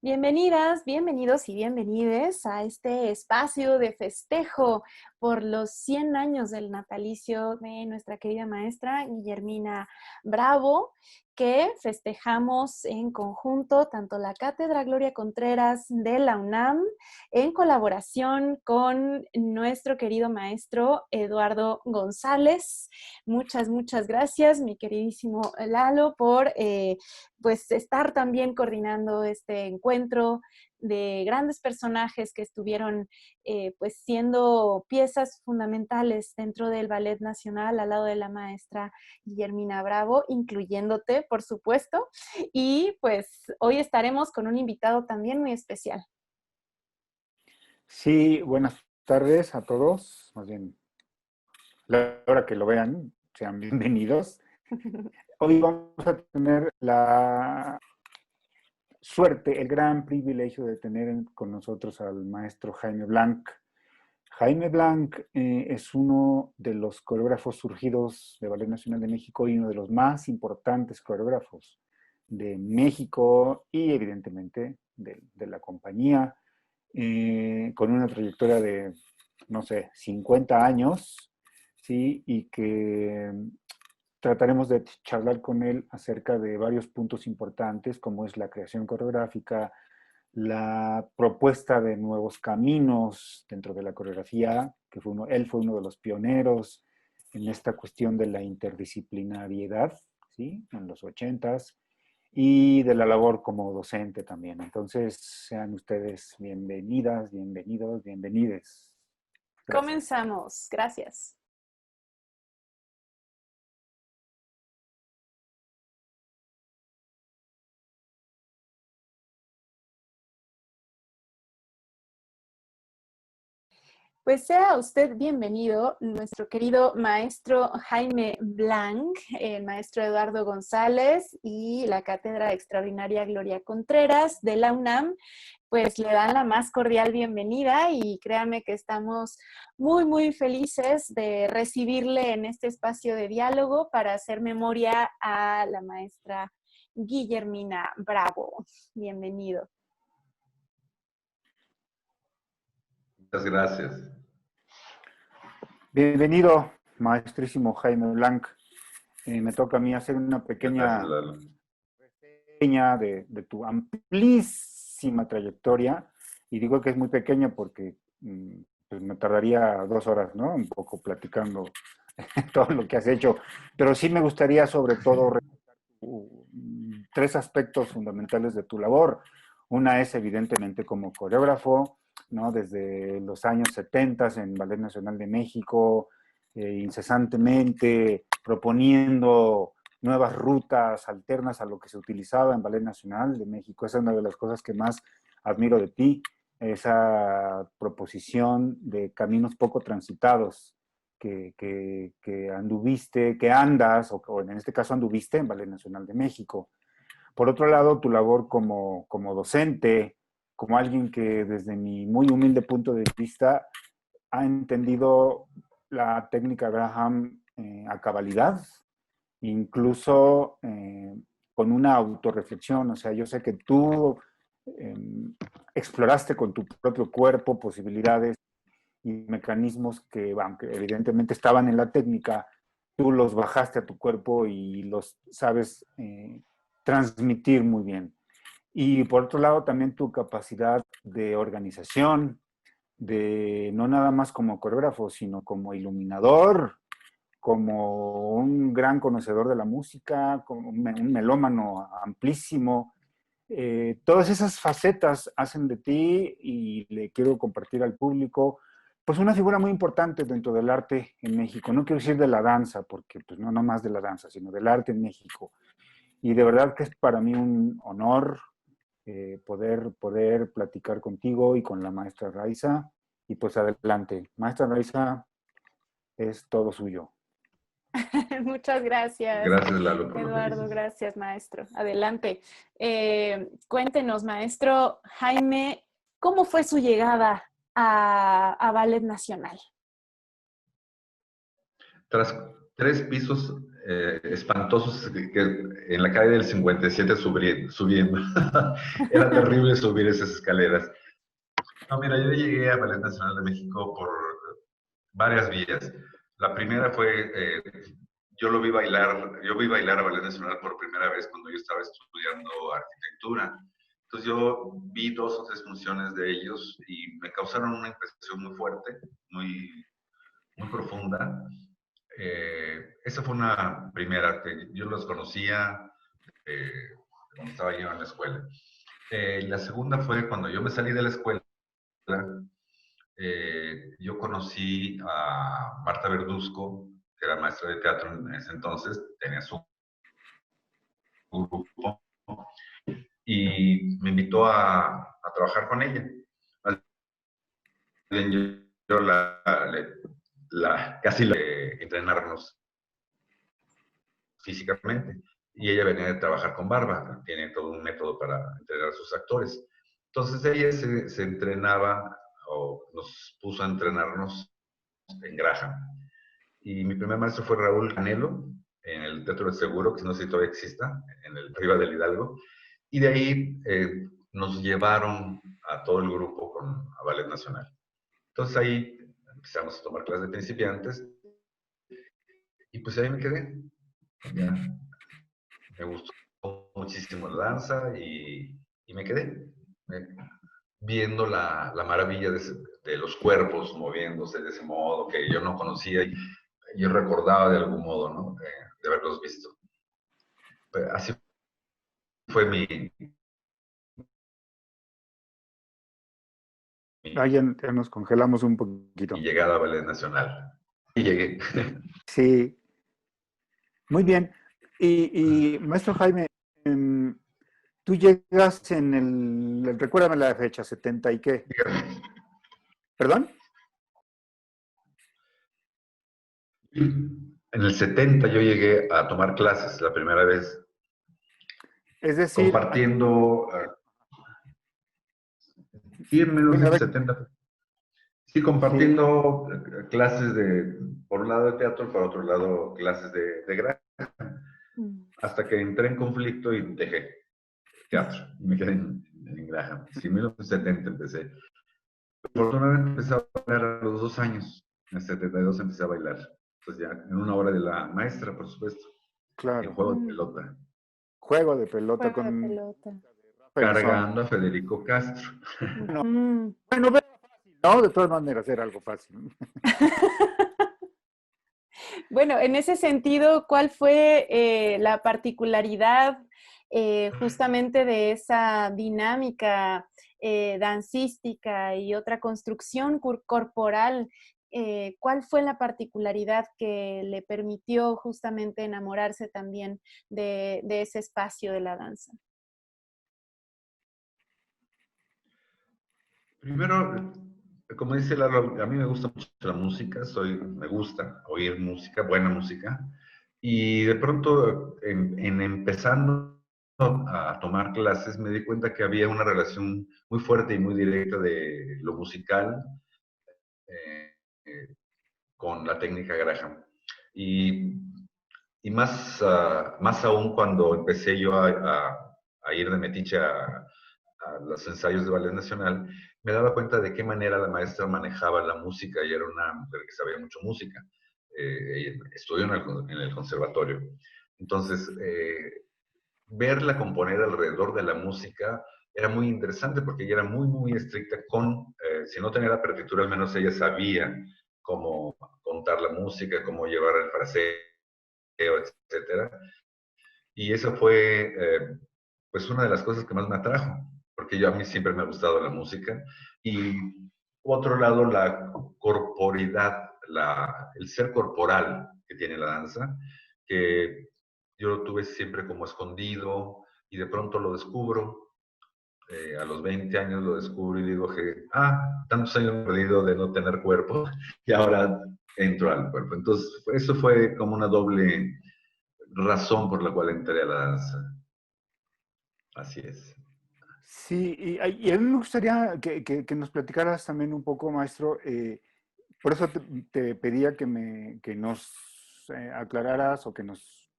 Bienvenidas, bienvenidos y bienvenides a este espacio de festejo por los 100 años del natalicio de nuestra querida maestra Guillermina Bravo, que festejamos en conjunto tanto la Cátedra Gloria Contreras de la UNAM en colaboración con nuestro querido maestro Eduardo González. Muchas gracias, mi queridísimo Lalo, por pues estar también coordinando este encuentro de grandes personajes que estuvieron pues siendo piezas fundamentales dentro del Ballet Nacional al lado de la maestra Guillermina Bravo, incluyéndote, por supuesto. Y pues hoy estaremos con un invitado también muy especial. Sí, buenas tardes a todos. Más bien, la hora que lo vean, sean bienvenidos. Hoy vamos a tener la suerte, el gran privilegio de tener con nosotros al maestro Jaime Blanch. Jaime Blanch es uno de los coreógrafos surgidos de Ballet Nacional de México y uno de los más importantes coreógrafos de México y evidentemente de la compañía, con una trayectoria de, no sé, 50 años, ¿sí? Y que trataremos de charlar con él acerca de varios puntos importantes, como es la creación coreográfica, la propuesta de nuevos caminos dentro de la coreografía, que él fue uno de los pioneros en esta cuestión de la interdisciplinariedad, ¿sí? En los 80s, y de la labor como docente también. Entonces, sean ustedes bienvenidas, bienvenidos, bienvenides. Gracias. Comenzamos. Gracias. Pues sea usted bienvenido, nuestro querido maestro Jaime Blanch, el maestro Eduardo González y la Cátedra Extraordinaria Gloria Contreras de la UNAM, pues le dan la más cordial bienvenida y créanme que estamos muy felices de recibirle en este espacio de diálogo para hacer memoria a la maestra Guillermina Bravo. Bienvenido. Muchas gracias. Bienvenido, maestrísimo Jaime Blanch. Me toca a mí hacer una Gracias, pequeña Lalo. reseña de tu amplísima trayectoria. Y digo que es muy pequeña porque pues me tardaría 2 horas, ¿no? Un poco platicando todo lo que has hecho. Pero sí me gustaría sobre todo tres aspectos fundamentales de tu labor. Una es evidentemente como coreógrafo, ¿no? Desde los años 70 en Ballet Nacional de México, incesantemente proponiendo nuevas rutas alternas a lo que se utilizaba en Ballet Nacional de México. Esa es una de las cosas que más admiro de ti, esa proposición de caminos poco transitados que anduviste, que andas, o en este caso anduviste en Ballet Nacional de México. Por otro lado, tu labor como docente, como alguien que desde mi muy humilde punto de vista ha entendido la técnica Graham a cabalidad, incluso con una autorreflexión. O sea, yo sé que tú eh, exploraste con tu propio cuerpo posibilidades y mecanismos que, aunque evidentemente estaban en la técnica, tú los bajaste a tu cuerpo y los sabes transmitir muy bien. Y por otro lado, también tu capacidad de organización, de no nada más como coreógrafo, sino como iluminador, como un gran conocedor de la música, como un melómano amplísimo. Todas esas facetas hacen de ti, y le quiero compartir al público, pues una figura muy importante dentro del arte en México. No quiero decir de la danza, porque pues no más de la danza, sino del arte en México. Y de verdad que es para mí un honor poder platicar contigo y con la maestra Raiza. Y pues adelante, maestra Raiza, es todo suyo. Muchas gracias, Gracias, Lalo, por lo que Eduardo. dices. Gracias, maestro. Adelante. Cuéntenos, maestro Jaime, ¿cómo fue su llegada a Ballet Nacional? Tras 3 pisos espantosos que en la calle del 57 subiendo. Era terrible subir esas escaleras. No, mira, yo llegué a Ballet Nacional de México por varias vías. La primera fue, yo vi bailar a Ballet Nacional por primera vez cuando yo estaba estudiando arquitectura. Entonces yo vi 2 o 3 funciones de ellos y me causaron una impresión muy fuerte, muy, muy profunda. Esa fue una primera, que yo los conocía cuando estaba yo en la escuela. La segunda fue cuando yo me salí de la escuela, yo conocí a Marta Verduzco, que era maestra de teatro en ese entonces, tenía su grupo, y me invitó a trabajar con ella. Yo casi entrenarnos físicamente. Y ella venía de trabajar con barba, tiene todo un método para entrenar a sus actores. Entonces ella se entrenaba o nos puso a entrenarnos en Graham. Y mi primer maestro fue Raúl Canelo, en el Teatro del Seguro, que no sé si todavía exista, en el Arriba del Hidalgo. Y de ahí nos llevaron a todo el grupo a Ballet Nacional. Entonces ahí empezamos a tomar clases de principiantes y pues ahí me quedé. Ya me gustó muchísimo la danza y me quedé viendo la maravilla de los cuerpos moviéndose de ese modo que yo no conocía y yo recordaba de algún modo, ¿no? De haberlos visto. Pero así fue mi Ya nos congelamos un poquito. llegada a Ballet Nacional. Y llegué. Sí, muy bien. Y maestro Jaime, tú llegas recuérdame la fecha, 70 y qué. ¿Perdón? En el 70 yo llegué a tomar clases la primera vez. Es decir, Compartiendo. Sí, en 1970. Sí, compartiendo clases por un lado de teatro, por otro lado clases de Graham. Hasta que entré en conflicto y dejé teatro. Me quedé en Graham. Sí, en 1970 empecé. Afortunadamente empecé a bailar a los 2 años. En el 72 empecé a bailar. Pues ya, en una obra de la maestra, por supuesto. claro. En juego de pelota. Juego de pelota Juego de con pelota. Cargando a Federico Castro. Bueno, pero fácil, ¿no? De todas maneras era algo fácil. Bueno, en ese sentido, ¿cuál fue la particularidad justamente de esa dinámica dancística y otra construcción corporal? ¿Cuál fue la particularidad que le permitió justamente enamorarse también de ese espacio de la danza? Primero, como dice Lalo, a mí me gusta mucho la música, me gusta oír música, buena música, y de pronto, en empezando a tomar clases, me di cuenta que había una relación muy fuerte y muy directa de lo musical eh, eh, con la técnica Graham. Y, y más aún cuando empecé yo a ir de metiche a los ensayos de Ballet Nacional, me daba cuenta de qué manera la maestra manejaba la música y era una mujer que sabía mucho música. Estudió en el conservatorio. Entonces, verla componer alrededor de la música era muy interesante porque ella era muy, muy estricta si no tenía la partitura, al menos ella sabía cómo contar la música, cómo llevar el fraseo, etcétera. Y eso fue, pues, una de las cosas que más me atrajo, porque a mí siempre me ha gustado la música. Y otro lado, la corporidad, el ser corporal que tiene la danza, que yo lo tuve siempre como escondido y de pronto lo descubro. A los 20 años lo descubro y digo que, tantos años perdido de no tener cuerpo y ahora entro al cuerpo. Entonces, eso fue como una doble razón por la cual entré a la danza. Así es. Sí, y a mí me gustaría que nos platicaras también un poco, maestro. Por eso te pedía que nos nos aclararas o que nos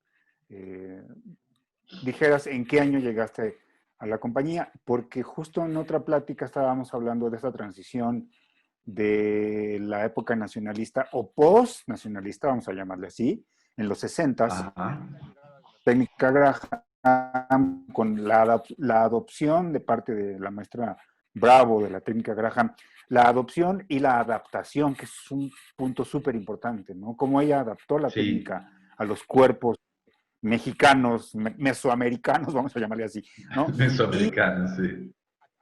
dijeras en qué año llegaste a la compañía, porque justo en otra plática estábamos hablando de esa transición de la época nacionalista o post-nacionalista, vamos a llamarle así, en los 60s, Ajá. técnica Graham, con la adopción de parte de la maestra Bravo de la técnica Graham, la adopción y la adaptación, que es un punto súper importante, ¿no? Cómo ella adaptó la Sí, técnica a los cuerpos mexicanos, mesoamericanos, vamos a llamarle así, ¿no? Y mesoamericano, sí.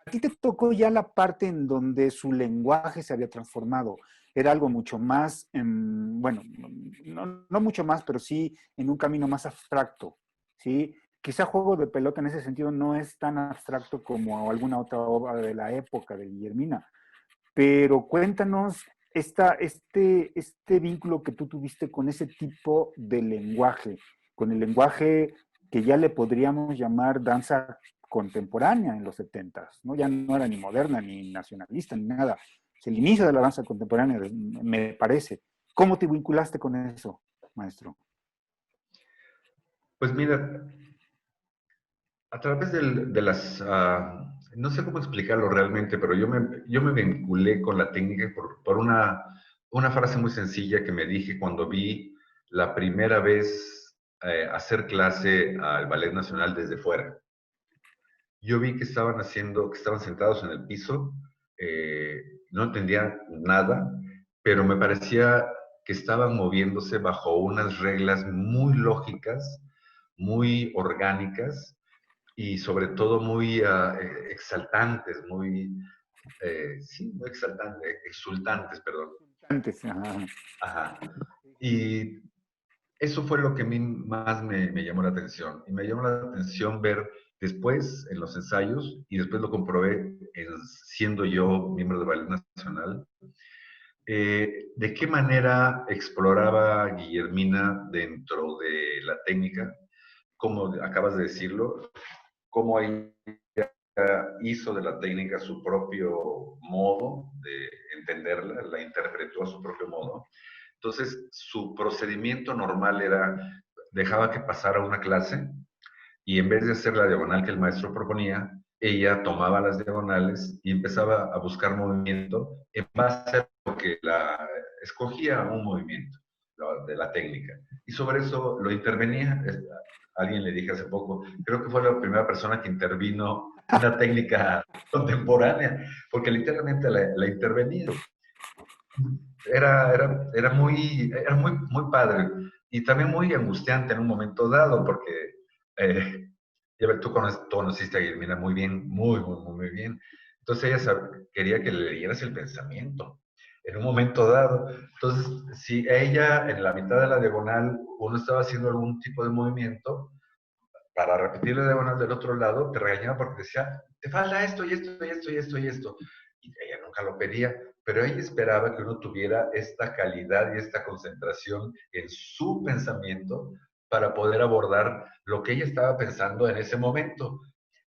a ti te tocó ya la parte en donde su lenguaje se había transformado. Era algo mucho más, bueno, no mucho más, pero sí en un camino más abstracto, ¿sí? Quizá Juego de Pelota en ese sentido no es tan abstracto como alguna otra obra de la época de Guillermina, pero cuéntanos este vínculo que tú tuviste con ese tipo de lenguaje, con el lenguaje que ya le podríamos llamar danza contemporánea en los 70s, ¿no? Ya no era ni moderna, ni nacionalista, ni nada. Es el inicio de la danza contemporánea, me parece. ¿Cómo te vinculaste con eso, maestro? Pues mira, a través de las, no sé cómo explicarlo realmente, pero yo me vinculé con la técnica por una frase muy sencilla que me dije cuando vi la primera vez hacer clase al Ballet Nacional desde fuera. Yo vi que estaban sentados en el piso, no entendía nada, pero me parecía que estaban moviéndose bajo unas reglas muy lógicas, muy orgánicas y sobre todo muy exaltantes, sí, muy exaltantes, exultantes, perdón. Antes, ajá. Ajá. Y eso fue lo que a mí más me llamó la atención. Y me llamó la atención ver después en los ensayos, y después lo comprobé siendo yo miembro de Ballet Nacional, de qué manera exploraba Guillermina dentro de la técnica, como acabas de decirlo, cómo ella hizo de la técnica su propio modo de entenderla, la interpretó a su propio modo. Entonces, su procedimiento normal era, dejaba que pasara una clase y en vez de hacer la diagonal que el maestro proponía, ella tomaba las diagonales y empezaba a buscar movimiento en base a lo que la escogía un movimiento de la técnica. Y sobre eso lo intervenía. Alguien le dije hace poco, creo que fue la primera persona que intervino una técnica contemporánea, porque literalmente la intervenía. Era muy padre y también muy angustiante en un momento dado, porque ya ves, tú conociste a Guillermina muy bien, muy bien. Entonces ella quería que le leyeras el pensamiento en un momento dado. Entonces, si ella en la mitad de la diagonal uno estaba haciendo algún tipo de movimiento, para repetir la diagonal del otro lado, te regañaba porque decía, te falta esto y esto y esto y esto y esto. Y ella nunca lo pedía, pero ella esperaba que uno tuviera esta calidad y esta concentración en su pensamiento para poder abordar lo que ella estaba pensando en ese momento.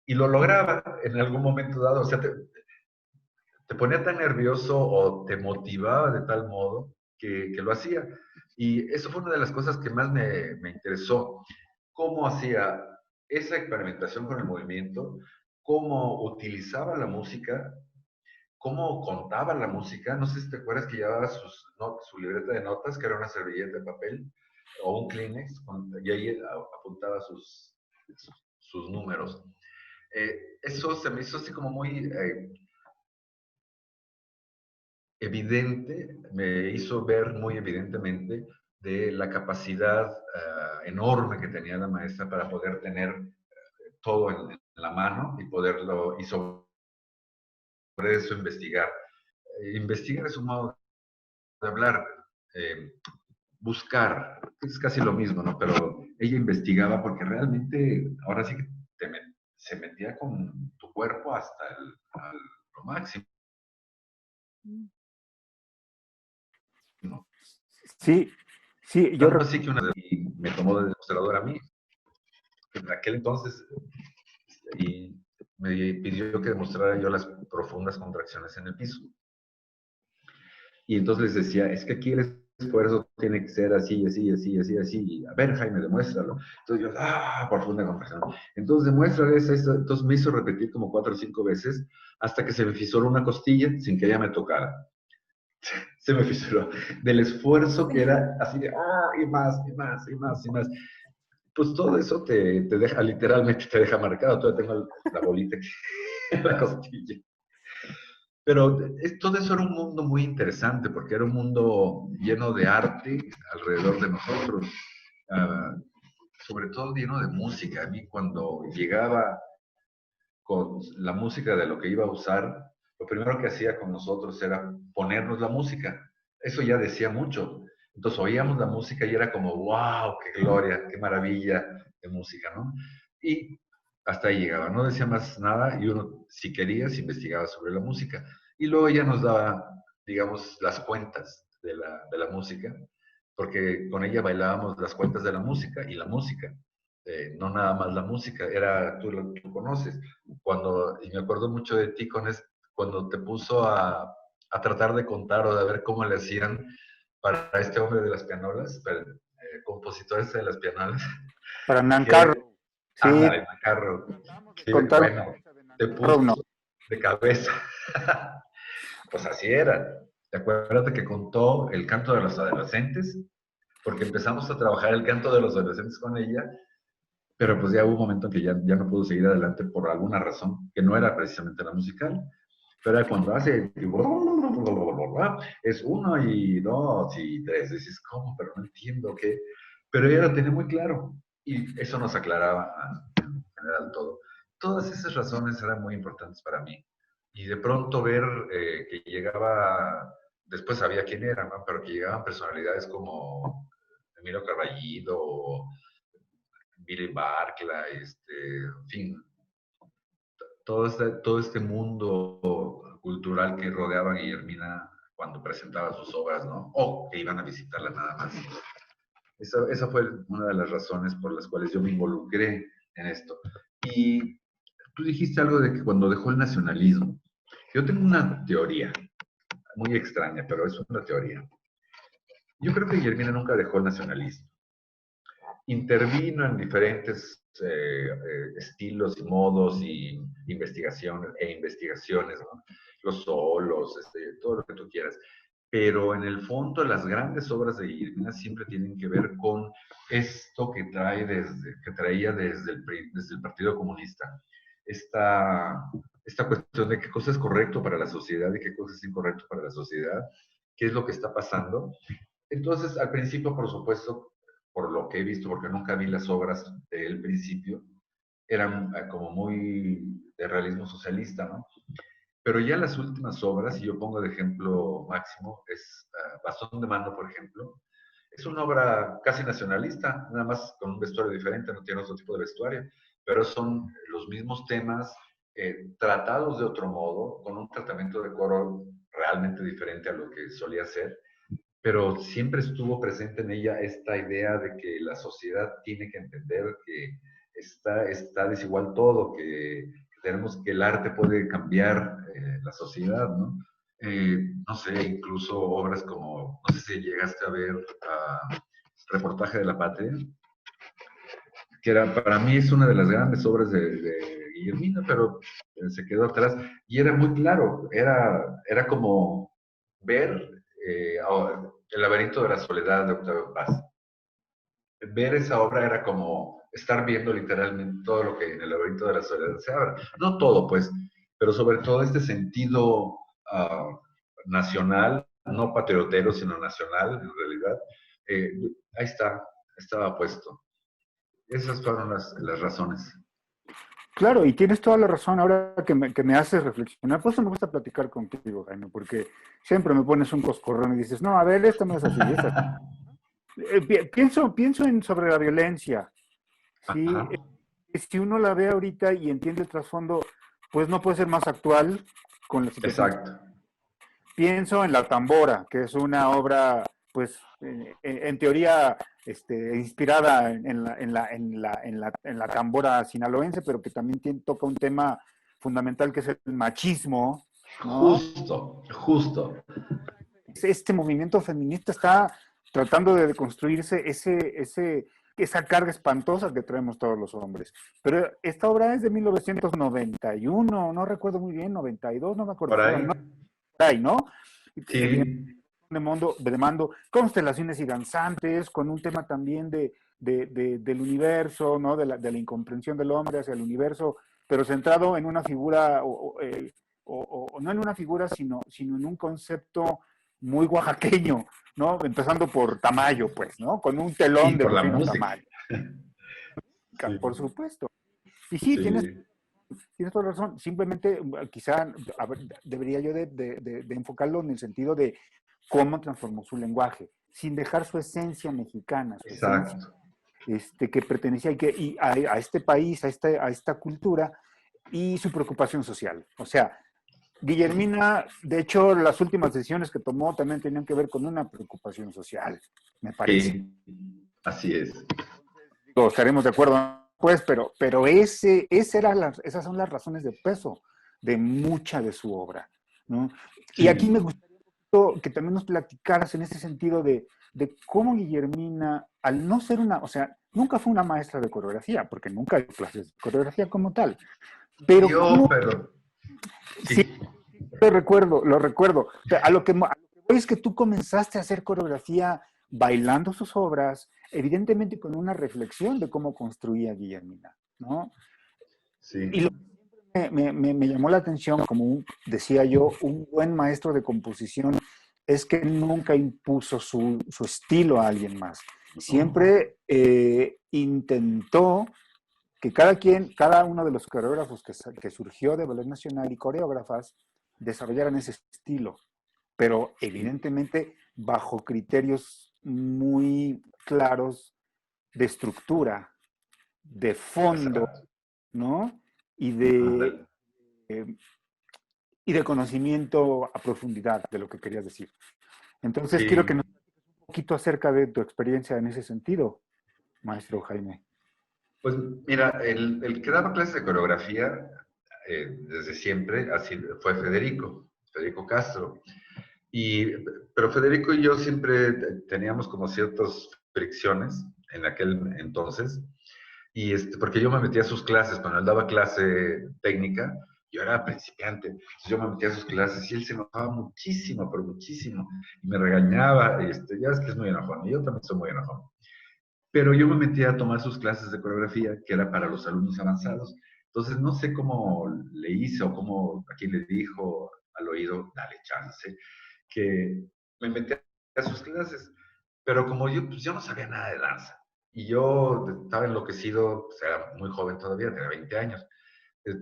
Y lo lograba en algún momento dado. O sea, te ponía tan nervioso o te motivaba de tal modo que lo hacía. Y eso fue una de las cosas que más me interesó. Cómo hacía esa experimentación con el movimiento, cómo utilizaba la música, cómo contaba la música. No sé si te acuerdas que llevaba su libreta de notas, que era una servilleta de papel o un Kleenex, y ahí apuntaba sus números. Eso se me hizo así como muy evidente, me hizo ver muy evidentemente de la capacidad enorme que tenía la maestra para poder tener todo en la mano y poderlo, y sobre eso investigar. Investigar es un modo de hablar, eh, buscar, es casi lo mismo, ¿no? Pero ella investigaba porque realmente, ahora sí que se metía con tu cuerpo hasta lo máximo. ¿No? Sí, sí, Tanto así que me tomó de demostrador a mí. En aquel entonces, y me pidió que demostrara yo las profundas contracciones en el piso. Y entonces les decía, es que aquí el esfuerzo tiene que ser así, así, así, así, así. Y, a ver, Jaime, demuéstralo. Entonces yo, profunda comprensión. Entonces, demuéstrale eso. Entonces me hizo repetir como 4 o 5 veces hasta que se me fisuró una costilla sin que ella me tocara. Se me fisuró. Del esfuerzo que era así de, y más, y más, y más, y más. Pues todo eso te deja, literalmente te deja marcado. Todavía tengo la bolita aquí en la costilla. Pero todo eso era un mundo muy interesante, porque era un mundo lleno de arte alrededor de nosotros, sobre todo lleno de música. A mí cuando llegaba con la música de lo que iba a usar, lo primero que hacía con nosotros era ponernos la música. Eso ya decía mucho. Entonces oíamos la música y era como, wow, qué gloria, qué maravilla de música, ¿no? Y hasta ahí llegaba, no decía más nada y uno, si querías, investigaba sobre la música. Y luego ella nos daba, digamos, las cuentas de la música, porque con ella bailábamos las cuentas de la música y la música. No nada más la música, era, tú conoces, y me acuerdo mucho de ti cuando te puso a tratar de contar o de ver cómo le hacían para este hombre de las pianolas, para el compositor este de las pianolas, Para Hernán que, Carro. Sí, el carro, que contaron bueno, te Carro, no. puso de cabeza. Pues así era. ¿Te acuerdas que contó el canto de los adolescentes? Porque empezamos a trabajar el canto de los adolescentes con ella, pero pues ya hubo un momento en que ya no pudo seguir adelante por alguna razón, que no era precisamente la musical, pero era cuando hace, es 1 y 2 y 3, dices, ¿cómo? Pero no entiendo qué. Pero ella lo tenía muy claro y eso nos aclaraba en general todo. Todas esas razones eran muy importantes para mí. Y de pronto ver que llegaba, después sabía quién era, ¿no? Pero que llegaban personalidades como Emilio Carballido o Billy Barclay, en fin, todo este mundo cultural que rodeaba a Guillermina cuando presentaba sus obras, ¿no? O que iban a visitarla nada más. Esa fue una de las razones por las cuales yo me involucré en esto. Y tú dijiste algo de que cuando dejó el nacionalismo, yo tengo una teoría muy extraña, pero es una teoría. Yo creo que Guillermina nunca dejó el nacionalismo. Intervino en diferentes estilos y modos y investigaciones, ¿no? Los solos, todo lo que tú quieras. Pero en el fondo las grandes obras de Guillermina siempre tienen que ver con esto que traía desde el Partido Comunista. Esta cuestión de qué cosa es correcto para la sociedad y qué cosa es incorrecto para la sociedad, qué es lo que está pasando. Entonces, al principio, por supuesto, por lo que he visto, porque nunca vi las obras del principio, eran como muy de realismo socialista, ¿no? Pero ya las últimas obras, y yo pongo de ejemplo máximo, es Bastón de Mano, por ejemplo, es una obra casi nacionalista, nada más con un vestuario diferente, no tiene otro tipo de vestuario, pero son los mismos temas tratados de otro modo, con un tratamiento de coro realmente diferente a lo que solía ser, pero siempre estuvo presente en ella esta idea de que la sociedad tiene que entender que está desigual todo, que tenemos que el arte puede cambiar la sociedad, ¿no? No sé, incluso obras como, no sé si llegaste a ver Reportaje de la Patria, que para mí es una de las grandes obras de Guillermina, pero se quedó atrás y era muy claro, era como ver El laberinto de la soledad de Octavio Paz. Ver esa obra era como estar viendo literalmente todo lo que en el laberinto de la soledad se habla. No todo, pues, pero sobre todo este sentido nacional, no patriotero, sino nacional, en realidad. Eh, ahí estaba puesto. Esas fueron las razones. Claro, y tienes toda la razón ahora que me haces reflexionar. Por eso me gusta platicar contigo, Jaime, porque siempre me pones un coscorrón y dices, no, a ver, esto no es así, es así. Pienso sobre la violencia. ¿Sí? Si uno la ve ahorita y entiende el trasfondo, pues no puede ser más actual con la situación. Exacto. Pienso en La Tambora, que es una obra, pues, en teoría, inspirada en la tambora sinaloense, pero que también toca un tema fundamental que es el machismo, ¿no? Justo. Este movimiento feminista está tratando de deconstruirse esa carga espantosa que traemos todos los hombres. Pero esta obra es de 1991, no recuerdo muy bien, 92, no me acuerdo. Por ahí. No, por ahí, ¿no? Sí. De mando, constelaciones y danzantes, con un tema también del universo, ¿no? De la incomprensión del hombre hacia el universo, pero centrado en una figura, o no en una figura, sino en un concepto muy oaxaqueño, ¿no? Empezando por Tamayo, pues, ¿no? Con un Y telón de por la Rufino música. Tamayo, Sí, por supuesto. Y sí, sí, tienes toda la razón. Simplemente, quizá, debería yo de enfocarlo en el sentido de cómo transformó su lenguaje, sin dejar su esencia mexicana, su esencia exacto. que pertenecía a este país, a esta cultura, y su preocupación social. O sea, Guillermina, de hecho, las últimas decisiones que tomó también tenían que ver con una preocupación social, me parece. Sí, así es. Digo, estaremos de acuerdo, pues, pero esas son las razones de peso de mucha de su obra, ¿no? Y aquí me Sí, gustaría que también nos platicaras en ese sentido de cómo Guillermina, al no ser o sea, nunca fue una maestra de coreografía, porque nunca hay clases de coreografía como tal, pero yo, cómo, pero sí, sí, lo recuerdo. A lo que voy es que tú comenzaste a hacer coreografía bailando sus obras, evidentemente con una reflexión de cómo construía Guillermina, ¿no? Y sí, lo que me llamó la atención, como decía yo, un buen maestro de composición es que nunca impuso su estilo a alguien más. no, Siempre intentó que cada uno de los coreógrafos que surgió de Ballet Nacional y coreógrafas desarrollaran ese estilo, pero sí, evidentemente bajo criterios muy claros de estructura, de fondo, exacto. ¿no? Y de, Ándale. eh, y de conocimiento a profundidad de lo que querías decir. Entonces, quiero que nos Sí, platiques un poquito acerca de tu experiencia en ese sentido, maestro Jaime. pues mira, el que daba clases de coreografía desde siempre así fue Federico Castro. Y, pero Federico y yo siempre teníamos como ciertas fricciones en aquel entonces, y porque yo me metía a sus clases, cuando él daba clase técnica, yo era principiante, entonces yo me metía a sus clases y él se enojaba muchísimo, pero muchísimo, y me regañaba, ya ves que es muy enojón, y yo también soy muy enojón. Pero yo me metí a tomar sus clases de coreografía, que era para los alumnos avanzados. Entonces, no sé cómo le hice o cómo a quién le dijo al oído, dale chance, que me metí a sus clases. Pero como yo, pues yo no sabía nada de danza. Y yo estaba enloquecido, pues era muy joven todavía, tenía 20 años. Eh,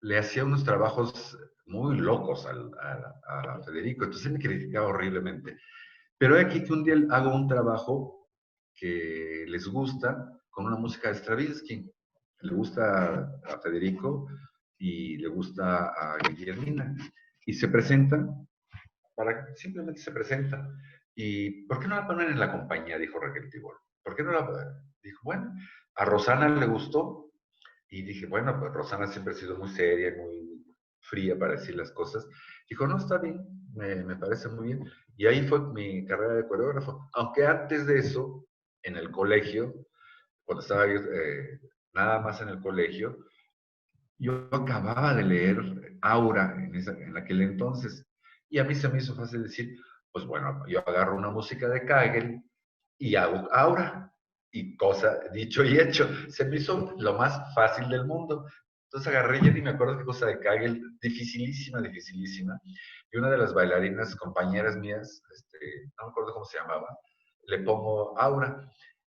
Le hacía unos trabajos muy locos a Federico, entonces él me criticaba horriblemente. Pero aquí que un día hago un trabajo que les gusta con una música de Stravinsky. Le gusta a Federico y le gusta a Guillermina. Y se presenta, simplemente se presenta. ¿Y por qué no la ponen en la compañía? Dijo Raquel Tibol. ¿Por qué no la ponen? Dijo, bueno, a Rosana le gustó. Y dije, bueno, pues Rosana siempre ha sido muy seria, muy fría para decir las cosas. Dijo, no, está bien, me parece muy bien. Y ahí fue mi carrera de coreógrafo. Aunque antes de eso, en el colegio, cuando estaba yo nada más en el colegio, yo acababa de leer Aura en aquel entonces. Y a mí se me hizo fácil decir, pues bueno, yo agarro una música de Kagel y hago Aura. Y cosa, dicho y hecho, se me hizo lo más fácil del mundo. Entonces agarré, ya ni me acuerdo qué cosa de Kagel, dificilísima, dificilísima. Y una de las bailarinas, compañeras mías, no me acuerdo cómo se llamaba, le pongo Aura.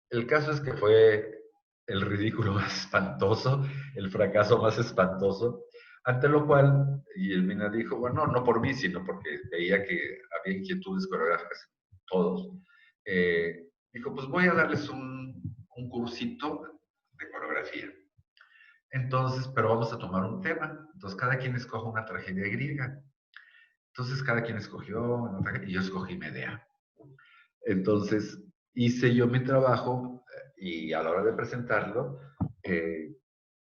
El caso es que fue el ridículo más espantoso, el fracaso más espantoso, ante lo cual Yelmina dijo, bueno, no por mí, sino porque veía que había inquietudes coreográficas en todos. Dijo, pues voy a darles un cursito de coreografía. Entonces, pero vamos a tomar un tema. Entonces, cada quien escoge una tragedia griega. Entonces, cada quien escogió una tragedia y yo escogí Medea. Entonces, hice yo mi trabajo y a la hora de presentarlo, eh,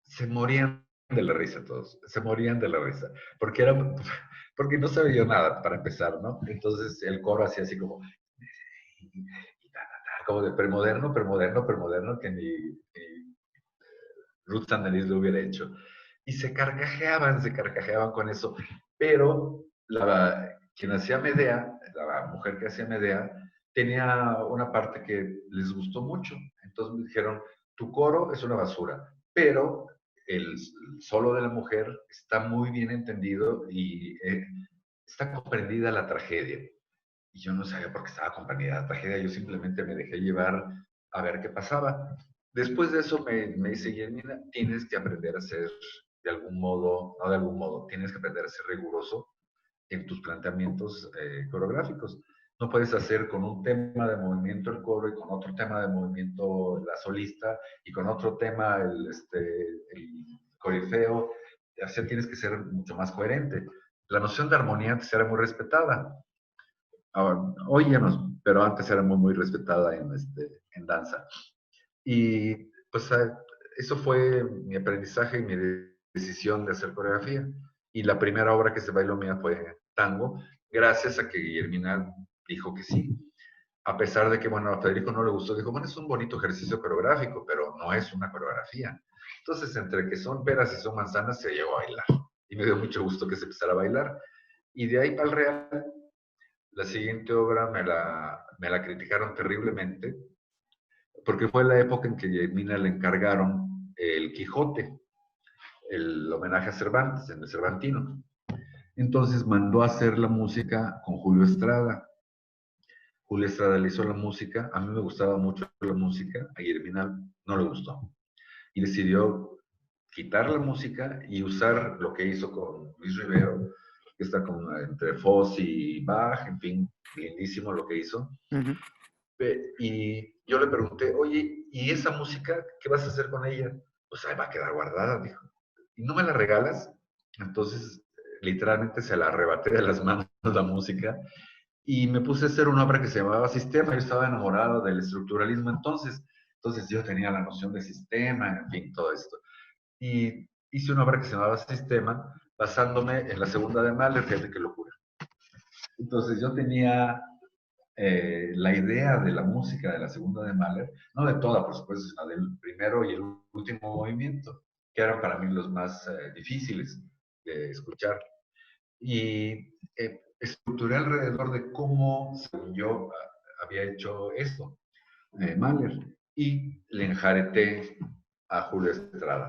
se morían de la risa todos, se morían de la risa, porque no sabía yo nada para empezar, ¿no? Entonces el coro hacía así como, como de premoderno, que ni Ruth Sandelis lo hubiera hecho. Y se carcajeaban con eso. Pero quien hacía Medea, la mujer que hacía Medea, tenía una parte que les gustó mucho. Entonces me dijeron, tu coro es una basura, pero el solo de la mujer está muy bien entendido y está comprendida la tragedia. Y yo no sabía por qué estaba comprendida la tragedia, yo simplemente me dejé llevar a ver qué pasaba. Después de eso me dice, Guillermina, tienes que aprender a ser de algún modo, no de algún modo, tienes que aprender a ser riguroso en tus planteamientos coreográficos. No puedes hacer con un tema de movimiento el coro y con otro tema de movimiento la solista y con otro tema el corifeo. O sea, tienes que ser mucho más coherente. La noción de armonía antes era muy respetada. Hoy ya no, pero antes era muy respetada en danza. Y pues eso fue mi aprendizaje y mi decisión de hacer coreografía. Y la primera obra que se bailó mía fue tango, gracias a que Guillermina dijo que sí. A pesar de que, bueno, a Federico no le gustó, dijo, bueno, es un bonito ejercicio coreográfico, pero no es una coreografía. Entonces, entre que son peras y son manzanas, se llegó a bailar. Y me dio mucho gusto que se empezara a bailar. Y de ahí para el Real, la siguiente obra me la criticaron terriblemente, porque fue la época en que a Mina le encargaron el Quijote, el homenaje a Cervantes, en el Cervantino. Entonces mandó a hacer la música con Julio Estrada. Julio Estrada le hizo la música, a mí me gustaba mucho la música, a Guillermina no le gustó. Y decidió quitar la música y usar lo que hizo con Luis Rivero, que está entre Foss y Bach, en fin, lindísimo lo que hizo. Uh-huh. Y yo le pregunté, oye, ¿y esa música qué vas a hacer con ella? Pues ahí va a quedar guardada, dijo. ¿Y no me la regalas? Entonces, literalmente se la arrebaté de las manos la música y me puse a hacer una obra que se llamaba Sistema. Yo estaba enamorado del estructuralismo entonces yo tenía la noción de sistema, en fin, todo esto. Y hice una obra que se llamaba Sistema, basándome en la segunda de Mahler, fíjate qué locura. Entonces yo tenía la idea de la música de la segunda de Mahler, no de toda, por supuesto, sino del primero y el último movimiento, que eran para mí los más difíciles de escuchar. Y estructuré alrededor de cómo, según yo, había hecho esto, Mahler, y le enjareté a Julio Estrada.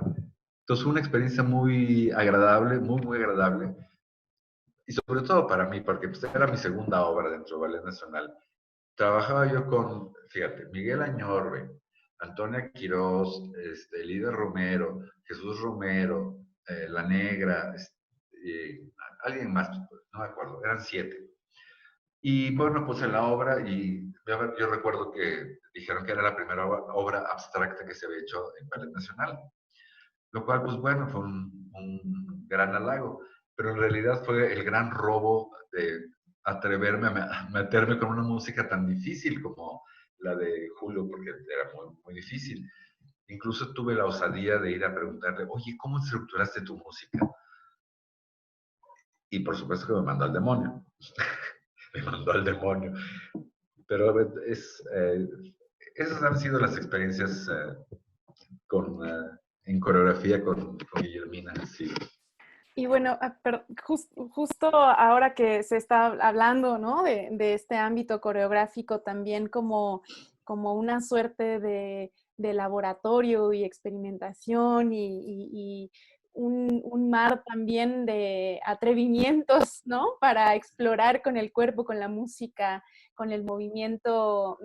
Entonces fue una experiencia muy agradable, muy agradable, y sobre todo para mí, porque pues, era mi segunda obra dentro de Ballet Nacional. Trabajaba yo con, fíjate, Miguel Añorbe, Antonia Quirós, Elida Romero, Jesús Romero, La Negra, alguien más, no me acuerdo, eran 7. Y bueno, puse la obra y yo recuerdo que dijeron que era la primera obra abstracta que se había hecho en Ballet Nacional, lo cual, pues bueno, fue un gran halago, pero en realidad fue el gran robo de atreverme a meterme con una música tan difícil como la de Julio, porque era muy difícil. Incluso tuve la osadía de ir a preguntarle, oye, ¿cómo estructuraste tu música? Y por supuesto que me mandó al demonio. Me mandó al demonio. Pero esas han sido las experiencias en coreografía con Guillermina. Sí. Y bueno, justo ahora que se está hablando, ¿no? de este ámbito coreográfico también como una suerte de laboratorio y experimentación y un mar también de atrevimientos, ¿no? Para explorar con el cuerpo, con la música, con el movimiento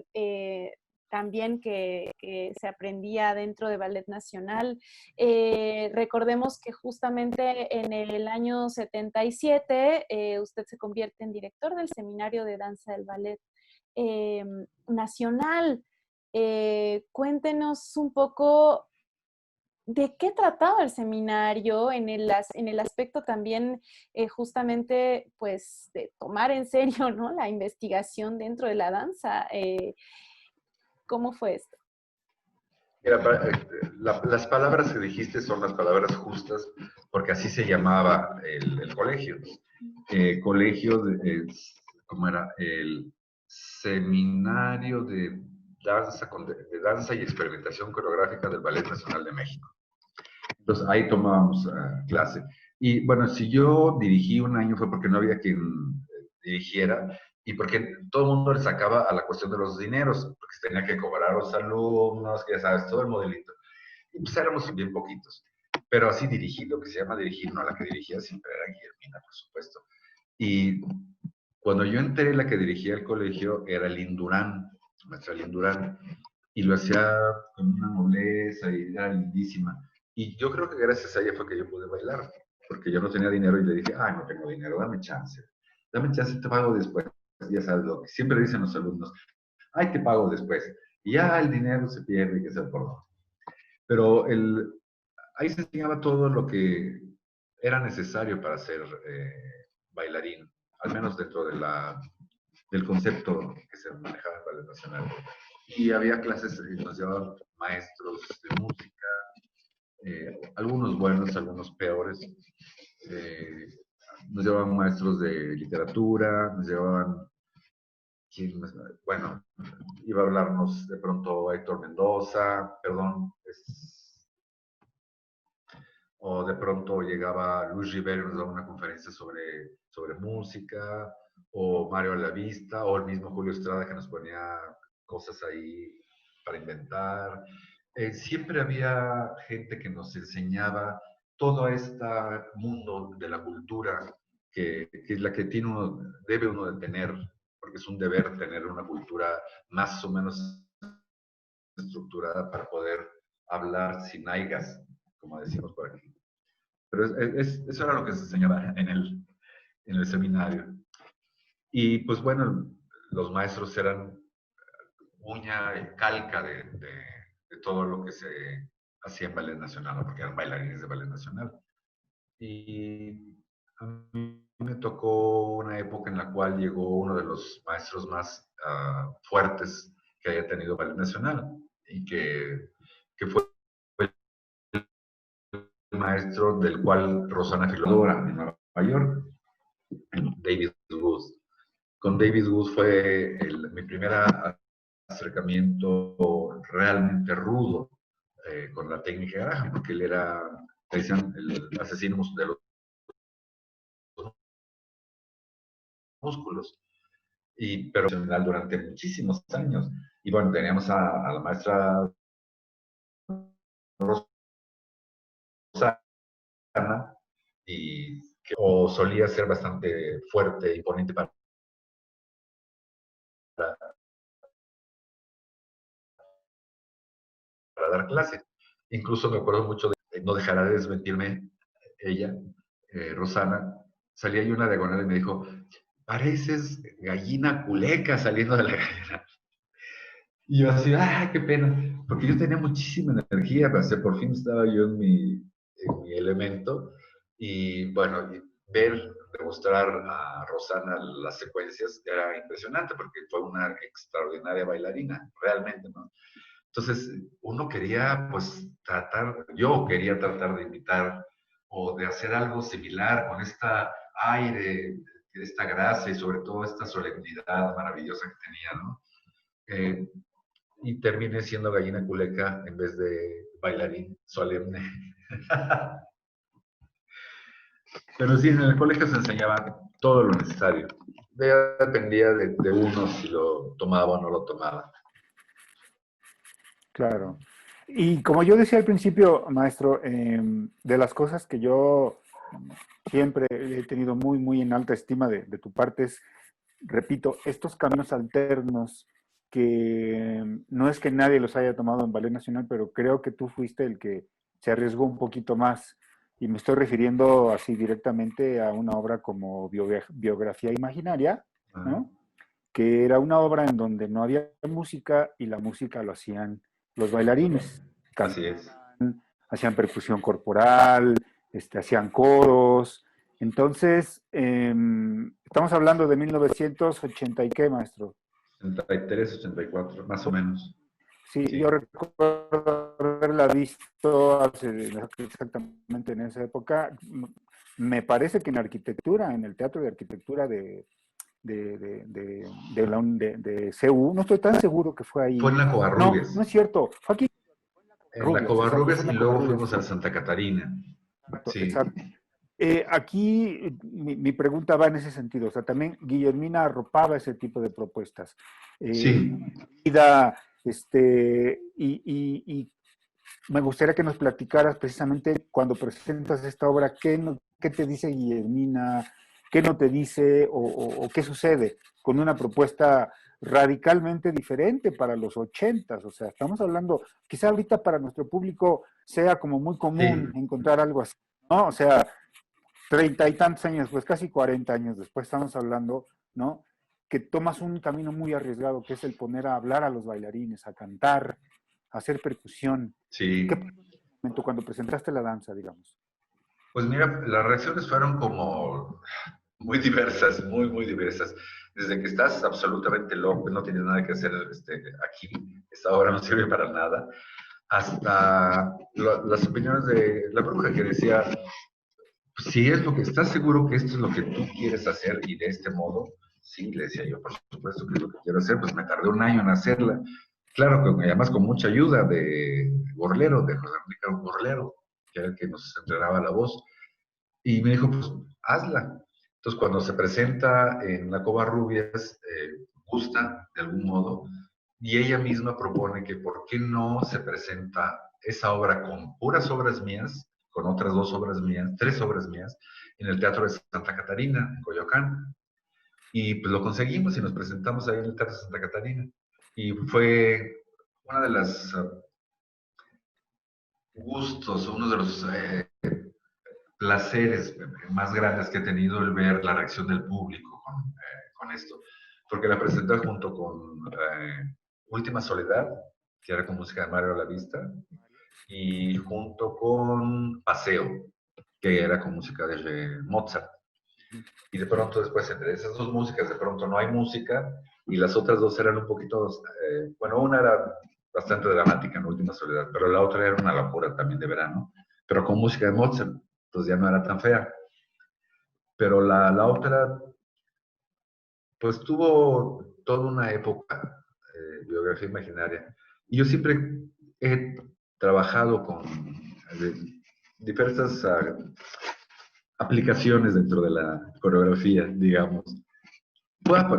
también que se aprendía dentro de Ballet Nacional. Recordemos que justamente en el año 77 usted se convierte en director del Seminario de Danza del Ballet Nacional. Cuéntenos un poco de qué trataba el seminario en el aspecto también justamente pues de tomar en serio, ¿no? La investigación dentro de la danza. ¿Cómo fue esto? Mira, las palabras que dijiste son las palabras justas, porque así se llamaba el colegio. Colegio, ¿cómo era? El seminario de danza y experimentación coreográfica del Ballet Nacional de México. Entonces ahí tomábamos clase. Y bueno, si yo dirigí un año fue porque no había quien dirigiera y porque todo el mundo le sacaba a la cuestión de los dineros, porque se tenía que cobrar a los alumnos, que ya sabes, todo el modelito. Y pues éramos bien poquitos. Pero así dirigí, lo que se llama dirigir, no, la que dirigía siempre era Guillermina, por supuesto. Y cuando yo entré, la que dirigía el colegio era Lynn Durán, maestra Lynn Durán, y lo hacía con una nobleza y era lindísima. Y yo creo que gracias a ella fue que yo pude bailar, porque yo no tenía dinero y le dije, ay, no tengo dinero, dame chance, te pago después. Ya sabes lo que siempre dicen los alumnos, ay, te pago después. Y ya el dinero se pierde, que se por. Pero ahí se enseñaba todo lo que era necesario para ser bailarín, al menos dentro del concepto que se manejaba en Ballet Nacional. Y había clases, nos llevaban maestros de música, algunos buenos, algunos peores. Nos llevaban maestros de literatura, nos llevaban, bueno, iba a hablarnos de pronto Héctor Mendoza, perdón, o de pronto llegaba Luis Rivero y nos daba una conferencia sobre música, o Mario Alavista, o el mismo Julio Estrada que nos ponía cosas ahí para inventar. Siempre había gente que nos enseñaba todo este mundo de la cultura que es la que debe uno de tener, porque es un deber tener una cultura más o menos estructurada para poder hablar sin aigas, como decimos por aquí. Pero eso era lo que se enseñaba en el seminario. Y pues bueno, los maestros eran uña y calca de todo lo que se hacía en Ballet Nacional, ¿no? Porque eran bailarines de Ballet Nacional. Y a mí me tocó una época en la cual llegó uno de los maestros más fuertes que haya tenido Ballet Nacional y que fue el maestro del cual Rosana Filodora en Nueva York, David Wood. Con David Wood fue mi primer acercamiento realmente rudo con la técnica de Graham, porque él era, decían, el asesino de los músculos, pero durante muchísimos años. Y bueno, teníamos a la maestra Rosana, o solía ser bastante fuerte, imponente para dar clase. Incluso me acuerdo mucho de, no dejará de desmentirme ella, Rosana, salía ahí una diagonal y me dijo, pareces gallina culeca saliendo de la gallina. Y yo así, ¡ay, qué pena! Porque yo tenía muchísima energía, por fin estaba yo en mi elemento. Y bueno, ver, demostrar a Rosana las secuencias era impresionante porque fue una extraordinaria bailarina, realmente, ¿no? Entonces, uno quería, pues, yo quería tratar de imitar o de hacer algo similar con esta aire, esta gracia y sobre todo esta solemnidad maravillosa que tenía, ¿no? Y terminé siendo gallina culeca en vez de bailarín solemne. Pero sí, en el colegio se enseñaba todo lo necesario. Ya dependía de uno si lo tomaba o no lo tomaba. Claro. Y como yo decía al principio, maestro, de las cosas que yo siempre he tenido muy, muy en alta estima de tu parte es, repito, estos caminos alternos que no es que nadie los haya tomado en Ballet Nacional, pero creo que tú fuiste el que se arriesgó un poquito más. Y me estoy refiriendo así directamente a una obra como Biografía Imaginaria, ¿no? Que era una obra en donde no había música y la música lo hacían los bailarines. Así es. Hacían percusión corporal, hacían coros. Entonces, estamos hablando de 1980 y qué, maestro. 83, 84, más o menos. Sí, Sí. yo recuerdo haberla visto exactamente en esa época. Me parece que en arquitectura, en el Teatro de Arquitectura de CU. No estoy tan seguro que fue Fue ahí. en la No, Covarrubias. no es cierto. Fue aquí en En la Covarrubias, exacto. Covarrubias Fue en y la luego Covarrubias. fuimos a Santa Catarina. Exacto, Sí, exacto. Aquí mi pregunta va en ese sentido. O sea, también Guillermina arropaba ese tipo de propuestas. sí, Vida, y me gustaría que nos platicaras precisamente cuando presentas esta obra, qué te dice Guillermina, qué no te dice o qué sucede con una propuesta radicalmente diferente para los 80s. O sea, estamos hablando, quizá ahorita para nuestro público sea como muy común sí, encontrar algo así, ¿no? O sea, 30 y tantos años, pues casi 40 años después estamos hablando, ¿no? Que tomas un camino muy arriesgado, que es el poner a hablar a los bailarines, a cantar, a hacer percusión. ¿Qué sí. pasó en ese momento cuando presentaste la danza, digamos? Pues mira, las reacciones fueron como muy diversas, muy, muy diversas. Desde que estás absolutamente loco, no tienes nada que hacer aquí, esta obra no sirve para nada, hasta las opiniones de la bruja que decía, si es lo que estás seguro que esto es lo que tú quieres hacer y de este modo, sí, le decía yo, por supuesto que es lo que quiero hacer, pues me tardé un año en hacerla. Claro, que además con mucha ayuda de Borlero, de José Enrique Borlero, que era el que nos entrenaba la voz. Y me dijo, pues hazla. Entonces, cuando se presenta en la Covarrubias, gusta de algún modo, y ella misma propone que por qué no se presenta esa obra con puras obras mías, con otras 2 obras mías, 3 obras mías, en el Teatro de Santa Catarina, en Coyoacán. Y pues lo conseguimos y nos presentamos ahí en el Teatro de Santa Catarina. Y fue una de las gustos, uno de los placeres más grandes que he tenido el ver la reacción del público con esto. Porque la presenté junto con Última Soledad, que era con música de Mario Lavista, y junto con Paseo, que era con música de Mozart. Y de pronto después entre esas 2 músicas, de pronto no hay música, y las otras 2 eran un poquito, bueno, una era bastante dramática en Última Soledad, pero la otra era una locura también de verano, pero con música de Mozart, entonces ya no era tan fea. Pero la ópera, pues tuvo toda una época, biografía imaginaria. Y yo siempre he trabajado con diversas aplicaciones dentro de la coreografía, digamos.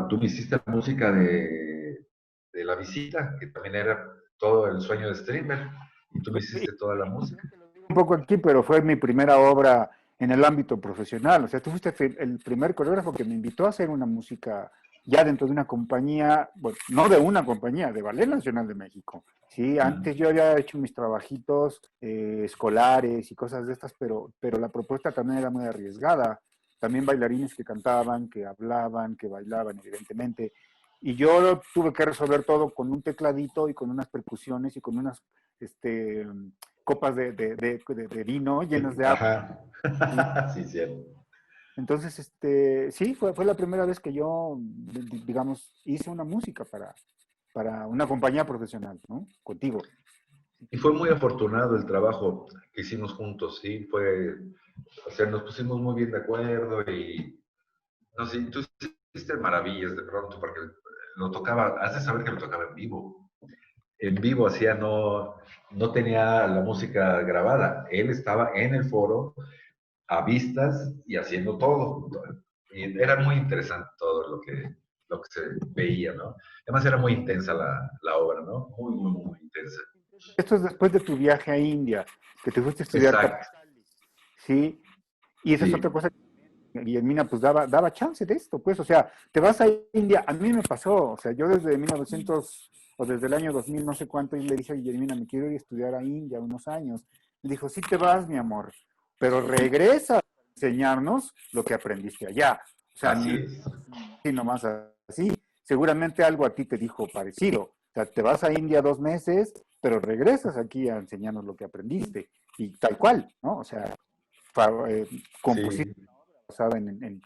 Tú me hiciste la música de La Visita, que también era todo el sueño de Strindberg, y tú me hiciste toda la música. Un poco aquí, pero fue mi primera obra en el ámbito profesional. O sea, tú fuiste el primer coreógrafo que me invitó a hacer una música ya dentro de una compañía, bueno, no de una compañía, de Ballet Nacional de México. Sí, antes yo había hecho mis trabajitos escolares y cosas de estas, pero la propuesta también era muy arriesgada. También bailarines que cantaban, que hablaban, que bailaban, evidentemente. Y yo tuve que resolver todo con un tecladito y con unas percusiones y con unas este, copas de vino llenas de agua. Ajá. ¿Sí? Sí, cierto. Entonces, sí, fue la primera vez que yo, digamos, hice una música para una compañía profesional, ¿no? Contigo. Y fue muy afortunado el trabajo que hicimos juntos, sí, o sea, nos pusimos muy bien de acuerdo y, no sé, tú hiciste maravillas de pronto, porque lo tocaba, has de saber que lo tocaba en vivo. En vivo hacía, no tenía la música grabada, él estaba en el foro, a vistas y haciendo todo. Y era muy interesante todo lo que se veía, ¿no? Además era muy intensa la obra, ¿no? Muy, muy, muy intensa. Esto es después de tu viaje a India, que te fuiste a estudiar Exacto, Kathakali, ¿sí? Y esa es otra sí. cosa que Guillermina pues daba chance de esto, pues, o sea, te vas a India, a mí me pasó, o sea, yo desde 1900 o desde el año 2000, no sé cuánto, y le dije a Guillermina, me quiero ir a estudiar a India unos años. Me dijo, sí te vas, mi amor, pero regresa a enseñarnos lo que aprendiste allá. O sea, Así ni es. nomás así. Seguramente algo a ti te dijo parecido. O sea, te vas a India 2 meses, pero regresas aquí a enseñarnos lo que aprendiste. Y tal cual, ¿no? O sea, compusiste Sí, basada en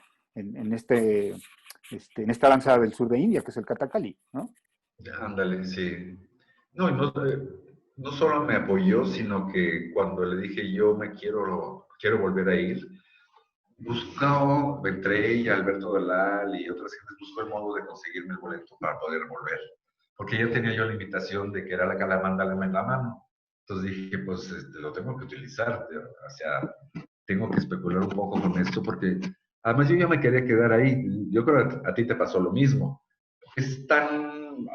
esta danza del sur de India, que es el Kathakali, ¿no? ándale, sí. No, y no solo me apoyó, sino que cuando le dije yo quiero volver a ir, buscó, entre ella, Alberto Dalal y otras gentes, buscó el modo de conseguirme el boleto para poder volver. Porque ya tenía yo la invitación de que era la calamanda en la mano. Entonces dije, pues lo tengo que utilizar, o sea, tengo que especular un poco con esto porque además yo ya me quería quedar ahí. Yo creo que a ti te pasó lo mismo. Es tan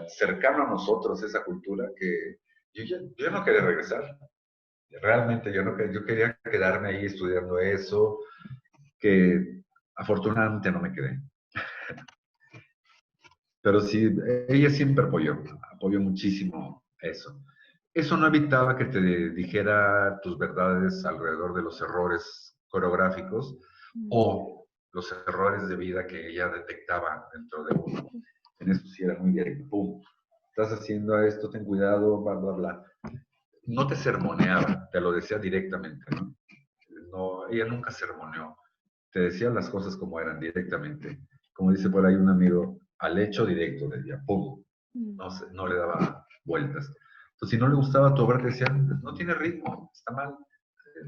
cercano a nosotros esa cultura que yo no quería regresar. Realmente yo quería quedarme ahí estudiando eso, que afortunadamente no me quedé. Pero sí, ella siempre apoyó muchísimo eso. Eso no evitaba que te dijera tus verdades alrededor de los errores coreográficos o los errores de vida que ella detectaba dentro de uno. En eso sí era muy directo. ¡Pum! Estás haciendo esto, ten cuidado, bla, bla, bla. No te sermoneaba, te lo decía directamente, ¿no? No, ella nunca sermoneó. Te decía las cosas como eran directamente. Como dice por ahí un amigo, al hecho directo, decía, ¡pum! No le daba vueltas. Entonces, si no le gustaba tu obra, te decían, no tiene ritmo, está mal,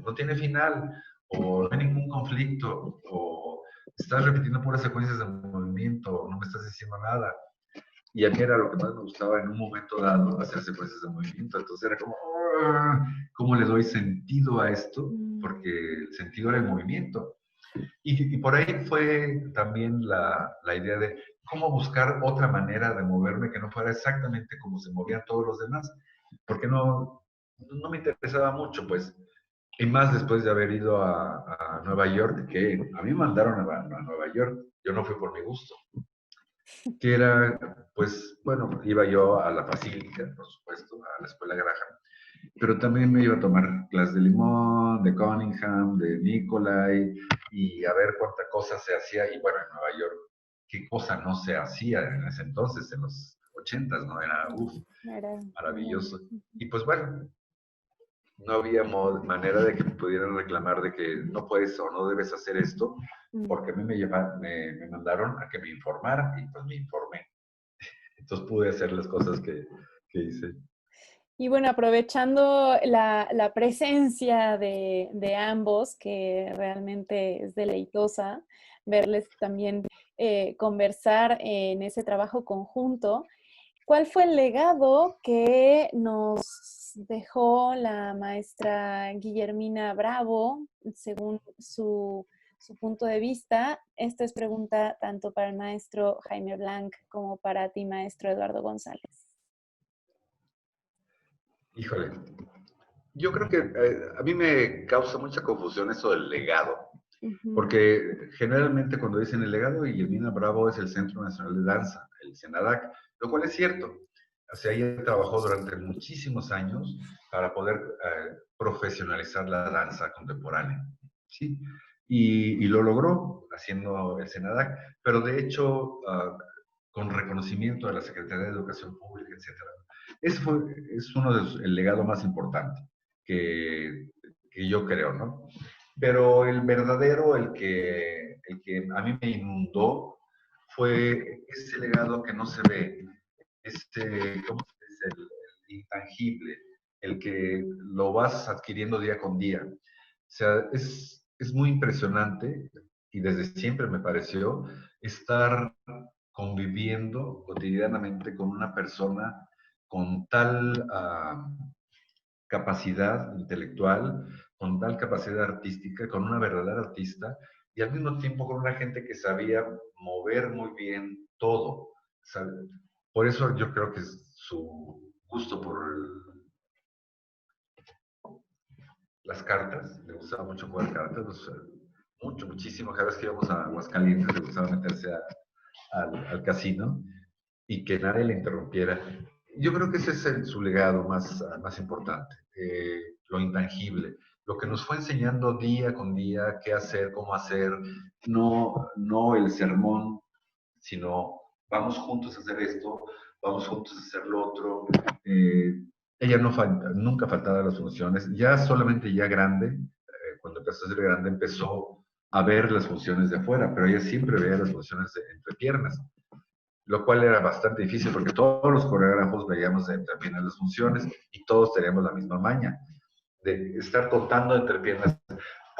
no tiene final, o no hay ningún conflicto, o estás repitiendo puras secuencias de movimiento, no me estás diciendo nada. Y a mí era lo que más me gustaba en un momento dado, hacer secuencias de movimiento. Entonces era como, ¿cómo le doy sentido a esto? Porque el sentido era el movimiento. Y por ahí fue también la idea de cómo buscar otra manera de moverme que no fuera exactamente como se movían todos los demás, porque no me interesaba mucho, pues. Y más después de haber ido a Nueva York, que a mí me mandaron a Nueva York, yo no fui por mi gusto, que era, pues, bueno, iba yo a la Basílica, por supuesto, a la Escuela Graham, pero también me iba a tomar clases de Limón, de Cunningham, de Nicolai, y a ver cuánta cosa se hacía, y bueno, en Nueva York, qué cosa no se hacía en ese entonces, en los 80s, ¿no? Era, maravilloso. Y pues bueno, no había manera de que me pudieran reclamar de que no puedes o no debes hacer esto, porque a mí me mandaron a que me informara, y pues me informé. Entonces pude hacer las cosas que hice. Y bueno, aprovechando la presencia de ambos, que realmente es deleitosa verles también conversar en ese trabajo conjunto, ¿cuál fue el legado que nos dejó la maestra Guillermina Bravo, según su punto de vista? Esta es pregunta tanto para el maestro Jaime Blanc como para ti, maestro Eduardo González. Híjole, yo creo que a mí me causa mucha confusión eso del legado, porque generalmente cuando dicen el legado, Guillermina Bravo es el Centro Nacional de Danza, el CENADAC, lo cual es cierto. O sea, ella trabajó durante muchísimos años para poder profesionalizar la danza contemporánea, ¿sí? Y lo logró haciendo el CENADAC, pero de hecho con reconocimiento de la Secretaría de Educación Pública, etc. Ese es uno el legado más importante que yo creo, ¿no? Pero el verdadero, el que a mí me inundó, fue ese legado que no se ve, ¿cómo se dice? El intangible, el que lo vas adquiriendo día con día. O sea, es muy impresionante, y desde siempre me pareció, estar conviviendo cotidianamente con una persona con tal capacidad intelectual, con tal capacidad artística, con una verdadera artista, y al mismo tiempo con una gente que sabía mover muy bien todo. ¿Sabe? Por eso yo creo que su gusto por las cartas, le gustaba mucho jugar cartas, muchísimo. Cada vez que íbamos a Aguascalientes le gustaba meterse al casino y que nadie le interrumpiera. Yo creo que ese es su legado más importante, lo intangible, lo que nos fue enseñando día con día qué hacer, cómo hacer, no el sermón, sino vamos juntos a hacer esto, vamos juntos a hacer lo otro. Ella nunca faltaba a las funciones, ya solamente ya grande, cuando empezó a ser grande, empezó a ver las funciones de afuera, pero ella siempre veía las funciones entre piernas, lo cual era bastante difícil porque todos los coreógrafos veíamos de entre piernas las funciones y todos teníamos la misma maña de estar contando entre piernas.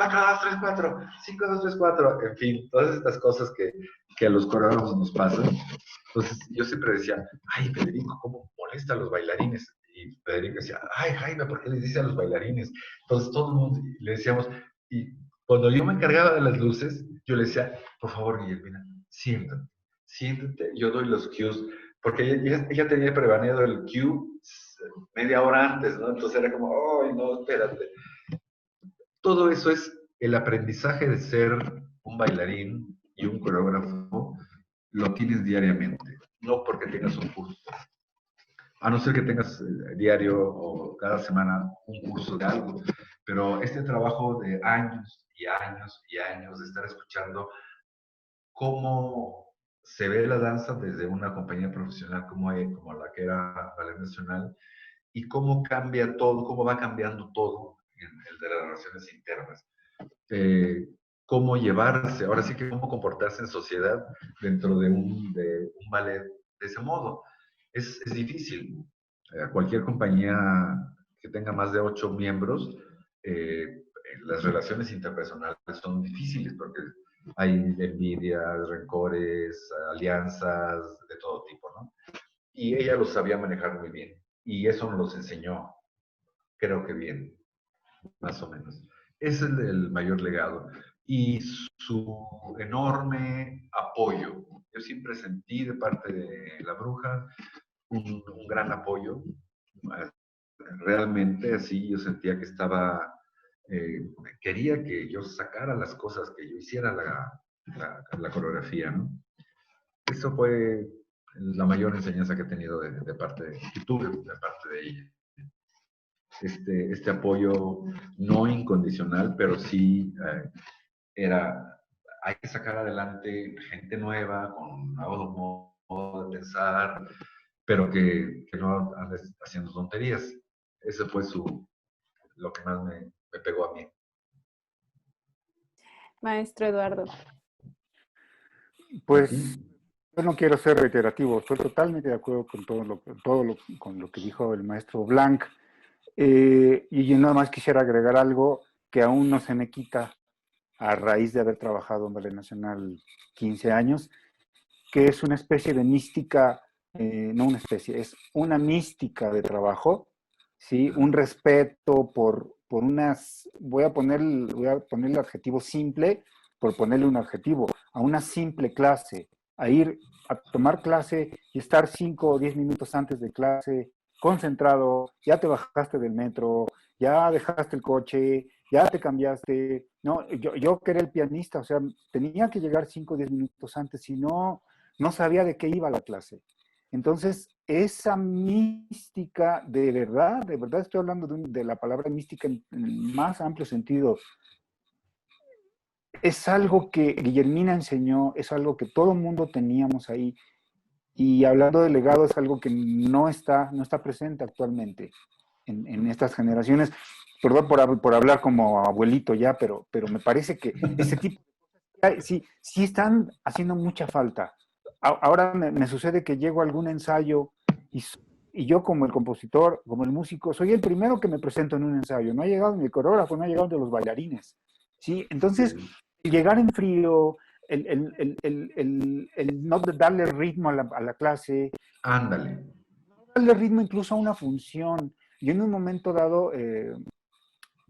4, 2, 3, 4, 5, 2, 3, 4, en fin, todas estas cosas que a los coreógrafos nos pasan. Entonces yo siempre decía, ay, Federico, ¿cómo molesta a los bailarines? Y Federico decía, ay, Jaime, ¿por qué les dice a los bailarines? Entonces todo el mundo le decíamos, y cuando yo me encargaba de las luces, yo le decía, por favor, Guillermina, siéntate, siéntate, yo doy los cues, porque ella tenía prebaneado el cue media hora antes, ¿no? Entonces era como, ay, no, espérate. Todo eso es el aprendizaje de ser un bailarín y un coreógrafo, lo tienes diariamente, no porque tengas un curso. A no ser que tengas diario o cada semana un curso de algo, pero este trabajo de años y años y años de estar escuchando cómo se ve la danza desde una compañía profesional como la que era Ballet Nacional y cómo cambia todo, cómo va cambiando todo en el de las relaciones internas. Cómo llevarse, ahora sí que cómo comportarse en sociedad dentro de un ballet de ese modo. Es difícil. Cualquier compañía que tenga más de 8 miembros, las relaciones interpersonales son difíciles porque hay envidias, rencores, alianzas de todo tipo, ¿no? Y ella lo sabía manejar muy bien. Y eso nos los enseñó, creo que bien, más o menos. Es el mayor legado. Y su enorme apoyo. Yo siempre sentí de parte de la bruja un gran apoyo. Realmente así yo sentía que estaba, quería que yo sacara las cosas, que yo hiciera la coreografía, ¿no? Eso fue la mayor enseñanza que he tenido de parte, que tuve de parte de ella. Este apoyo no incondicional, pero sí hay que sacar adelante gente nueva, con un nuevo modo de pensar, pero que no andes haciendo tonterías. Eso fue lo que más me pegó a mí. Maestro Eduardo. Pues yo no quiero ser reiterativo, estoy totalmente de acuerdo con con lo que dijo el maestro Blanc. Y yo nada más quisiera agregar algo que aún no se me quita a raíz de haber trabajado en Ballet Nacional 15 años, que es una especie de mística, no una especie, es una mística de trabajo, ¿sí? Un respeto por voy a ponerle adjetivo simple, por ponerle un adjetivo, a una simple clase, a ir a tomar clase y estar 5 o 10 minutos antes de clase, concentrado, ya te bajaste del metro, ya dejaste el coche, ya te cambiaste, no, yo que era el pianista, o sea, tenía que llegar 5 o 10 minutos antes, si no, no sabía de qué iba la clase. Entonces, esa mística, de verdad estoy hablando de la palabra mística en el más amplio sentido, es algo que Guillermina enseñó, es algo que todo el mundo teníamos ahí, y hablando de legado es algo que no está presente actualmente en estas generaciones. Perdón por hablar como abuelito ya, pero me parece que ese tipo de cosas sí están haciendo mucha falta. Ahora me sucede que llego a algún ensayo y yo como el compositor, como el músico, soy el primero que me presento en un ensayo. No ha llegado ni el coreógrafo, no ha llegado de los bailarines. ¿Sí? Entonces, llegar en frío, el no darle ritmo a la clase, Ándale. darle ritmo incluso a una función. Yo en un momento dado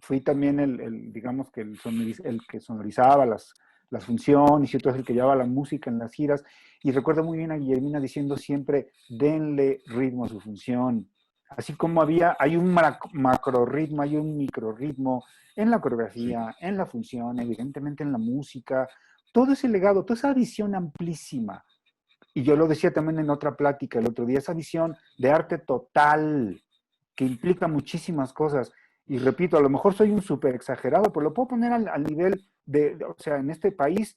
fui también digamos que el que sonorizaba las funciones y otro es el que llevaba la música en las giras. Y recuerdo muy bien a Guillermina diciendo siempre, denle ritmo a su función. Así como hay un macro ritmo, hay un micro ritmo en la coreografía, en la función, evidentemente en la música. Todo ese legado, toda esa visión amplísima. Y yo lo decía también en otra plática el otro día, esa visión de arte total que implica muchísimas cosas. Y repito, a lo mejor soy un súper exagerado, pero lo puedo poner al nivel o sea, en este país,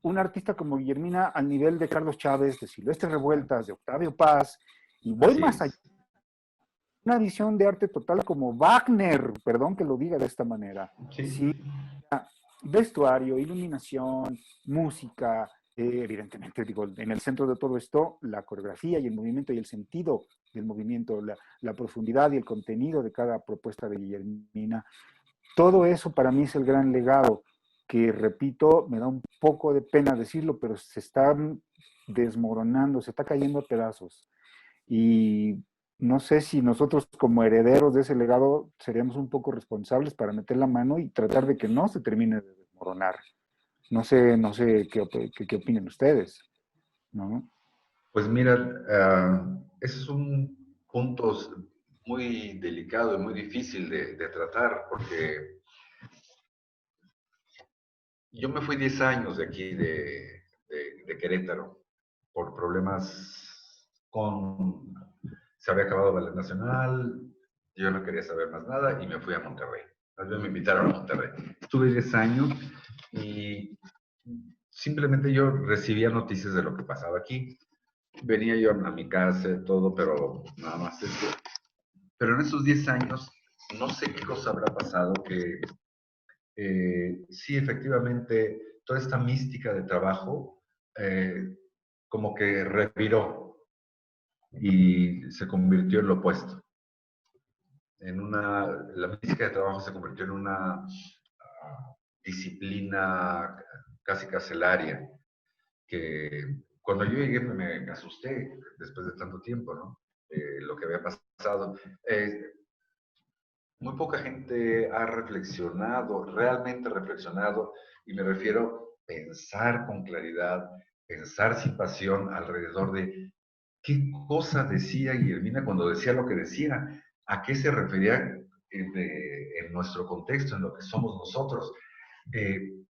un artista como Guillermina al nivel de Carlos Chávez, de Silvestre Revueltas, de Octavio Paz, y voy Así más allá. es. Una visión de arte total como Wagner, perdón que lo diga de esta manera. Sí. Sí, vestuario, iluminación, música, evidentemente, digo, en el centro de todo esto, la coreografía y el movimiento y el sentido del movimiento, la profundidad y el contenido de cada propuesta de Guillermina. todo eso para mí es el gran legado, que repito, me da un poco de pena decirlo, pero se está desmoronando, se está cayendo a pedazos. Y no sé si nosotros como herederos de ese legado seríamos un poco responsables para meter la mano y tratar de que no se termine de desmoronar. No sé qué opinan ustedes, ¿no? Pues mira, esos son puntos muy delicados y muy difícil de tratar, porque yo me fui 10 años de aquí, de Querétaro, por problemas con... Se había acabado Ballet Nacional, yo no quería saber más nada y me fui a Monterrey. Más bien me invitaron a Monterrey. Estuve 10 años y simplemente yo recibía noticias de lo que pasaba aquí. Venía yo a mi casa, todo, pero nada más eso. Pero en esos 10 años, no sé qué cosa habrá pasado que sí, efectivamente, toda esta mística de trabajo como que reviró y se convirtió en lo opuesto. La mística de trabajo se convirtió en una disciplina casi carcelaria, que cuando yo llegué me asusté después de tanto tiempo, ¿no? Lo que había pasado. Muy poca gente ha reflexionado, realmente reflexionado, y me refiero a pensar con claridad, pensar sin pasión alrededor de qué cosa decía Guillermina cuando decía lo que decía, a qué se refería en nuestro contexto, en lo que somos nosotros. Eh,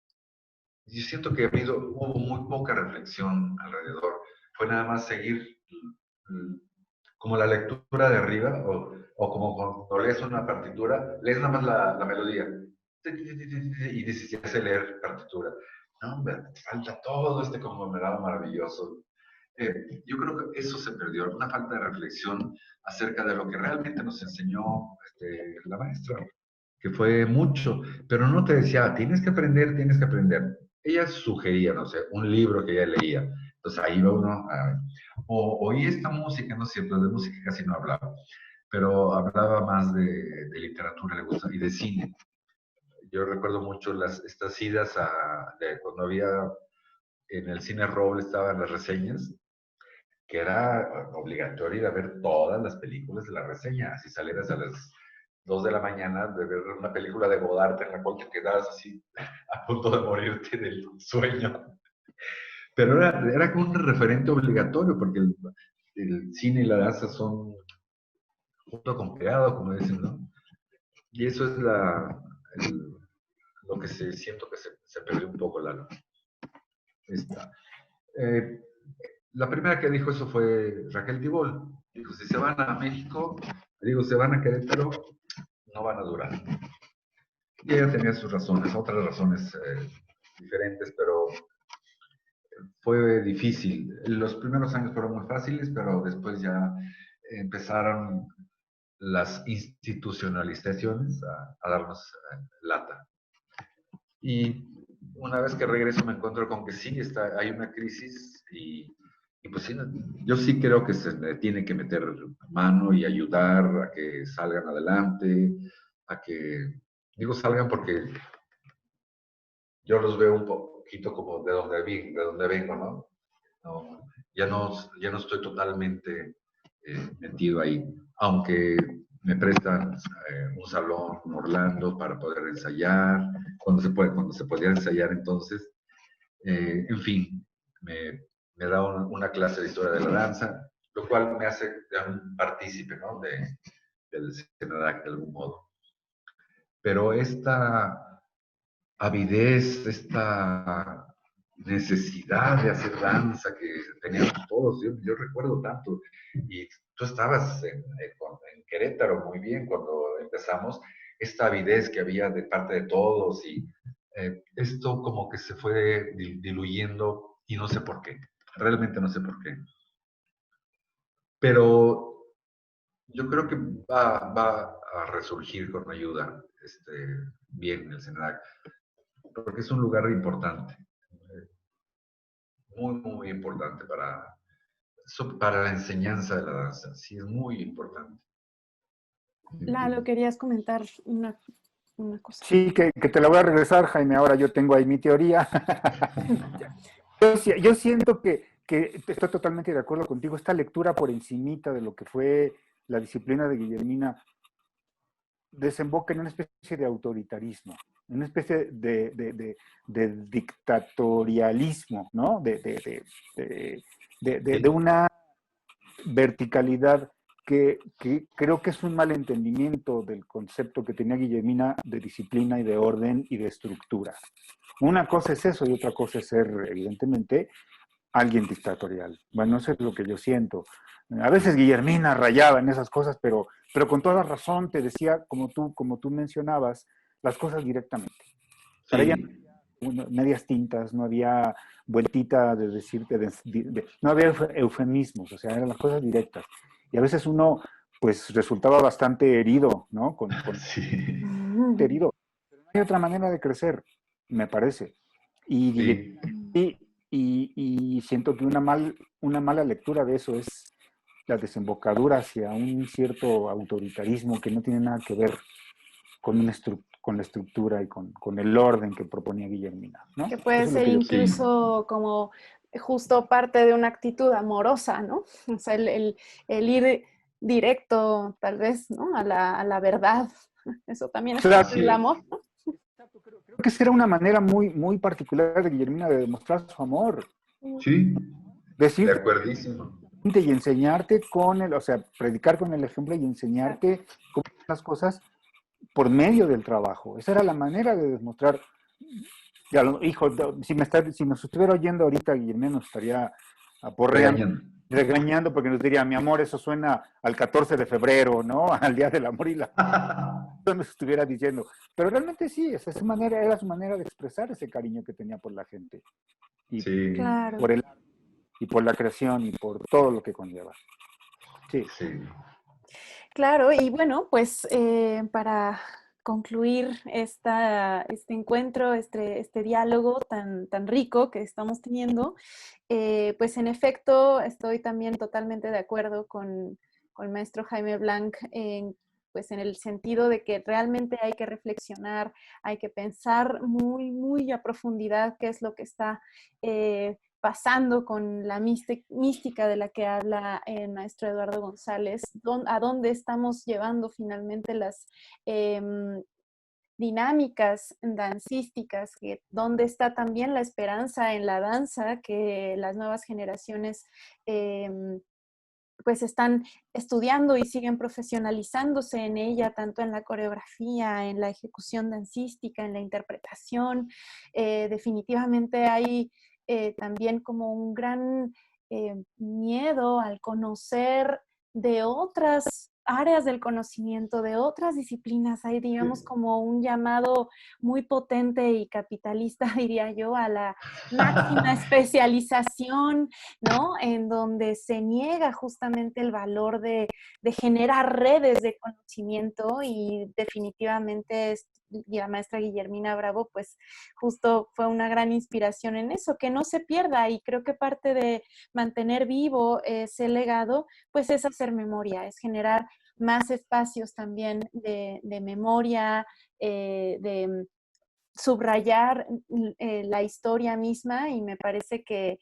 yo siento que hubo muy poca reflexión alrededor. Fue nada más seguir como la lectura de arriba, o como cuando lees una partitura, lees nada más la melodía y dices, ya sé leer partitura. No, hombre, falta todo este conglomerado maravilloso. Yo creo que eso se perdió, una falta de reflexión acerca de lo que realmente nos enseñó la maestra, que fue mucho, pero no te decía, tienes que aprender, tienes que aprender. Ella sugería, no sé, un libro que ella leía. Entonces ahí va uno, o oí esta música, no sé, pero de música casi no hablaba, pero hablaba más de literatura, le gusta, y de cine. Yo recuerdo mucho estas idas de cuando había en el cine Roble estaban las reseñas, que era obligatorio ir a ver todas las películas de la reseña. Si salieras a las 2 de la mañana de ver una película de Godard en la cual te quedabas así a punto de morirte del sueño. Pero era como un referente obligatorio, porque el cine y la danza son junto con pegado, como dicen, ¿no? Y eso es lo que siento que se perdió un poco esta. Eh, la primera que dijo eso fue Raquel Tibol. Dijo, si se van a México, digo, se van a Querétaro, no van a durar. Y ella tenía sus razones, otras razones diferentes, pero fue difícil. Los primeros años fueron muy fáciles, pero después ya empezaron las institucionalizaciones a darnos lata. Y una vez que regreso me encuentro con que sí, hay una crisis y pues sí, yo sí creo que se tiene que meter mano y ayudar a que salgan adelante, a que, digo salgan porque yo los veo un poquito como de donde vengo, ¿no? No, ya no estoy totalmente metido ahí, aunque me prestan un salón en Orlando para poder ensayar, cuando se podía ensayar entonces, en fin, me da una clase de historia de la danza, lo cual me hace un partícipe, ¿no? Del CENADAC de algún modo. Pero esta avidez, esta necesidad de hacer danza que teníamos todos. Yo recuerdo tanto. Y tú estabas en Querétaro muy bien cuando empezamos, esta avidez que había de parte de todos y esto como que se fue diluyendo y no sé por qué. Realmente no sé por qué. Pero yo creo que va a resurgir con ayuda bien el CENAC, porque es un lugar importante. Muy, muy importante para la enseñanza de la danza. Sí, es muy importante. Lalo, querías comentar una cosa. Sí, que te la voy a regresar, Jaime. Ahora yo tengo ahí mi teoría. Yo siento que estoy totalmente de acuerdo contigo. Esta lectura por encimita de lo que fue la disciplina de Guillermina desemboca en una especie de autoritarismo, en una especie de dictatorialismo, ¿no? De Sí, una verticalidad que creo que es un malentendimiento del concepto que tenía Guillermina de disciplina y de orden y de estructura. Una cosa es eso y otra cosa es ser, evidentemente, alguien dictatorial. Bueno, eso es lo que yo siento. A veces Guillermina rayaba en esas cosas, pero con toda razón te decía, como tú mencionabas, las cosas directamente. Para ella sí, medias tintas, no había vueltita de decirte, no había eufemismos, o sea, eran las cosas directas. Y a veces uno, pues, resultaba bastante herido, ¿no? sí, Herido. Pero no hay otra manera de crecer, me parece. Y, sí. y siento que una mala lectura de eso es la desembocadura hacia un cierto autoritarismo que no tiene nada que ver con, con la estructura y con el orden que proponía Guillermina, ¿no? Que puede Eso es lo ser que yo... Sí, incluso como justo parte de una actitud amorosa, ¿no? O sea, el ir directo, tal vez, ¿no? A la verdad. Eso también es parte así del es. amor, ¿no? Creo que esa era una manera muy particular de Guillermina de demostrar su amor. Sí, de Decirte acuerdísimo. y enseñarte con el, o sea, predicar con el ejemplo y enseñarte cómo son las cosas por medio del trabajo. Esa era la manera de demostrar. Ya, hijo, si nos estuviera oyendo ahorita, Guillermo nos estaría aporreando, Regañando. regañando, porque nos diría, mi amor, eso suena al 14 de febrero, ¿no? Al Día del Amor y la nos estuviera diciendo. Pero realmente sí, esa es su manera, era su manera de expresar ese cariño que tenía por la gente. Y Sí, Claro, por el y por la creación y por todo lo que conlleva. Sí. sí. claro. Y bueno, pues para concluir este encuentro, este diálogo tan rico que estamos teniendo, pues en efecto estoy también totalmente de acuerdo con el maestro Jaime Blanc pues en el sentido de que realmente hay que reflexionar, hay que pensar muy a profundidad qué es lo que está pasando con la mística de la que habla el maestro Eduardo González, a dónde estamos llevando finalmente las dinámicas dancísticas, que donde está también la esperanza en la danza, que las nuevas generaciones pues están estudiando y siguen profesionalizándose en ella, tanto en la coreografía, en la ejecución dancística, en la interpretación. Definitivamente hay también como un gran miedo al conocer de otras áreas del conocimiento, de otras disciplinas. Hay, digamos, como un llamado muy potente y capitalista, diría yo, a la máxima especialización, ¿no? En donde se niega justamente el valor de generar redes de conocimiento y definitivamente y la maestra Guillermina Bravo, pues justo fue una gran inspiración en eso, que no se pierda, y creo que parte de mantener vivo ese legado, pues es hacer memoria, es generar más espacios también de memoria, de subrayar la historia misma, y me parece que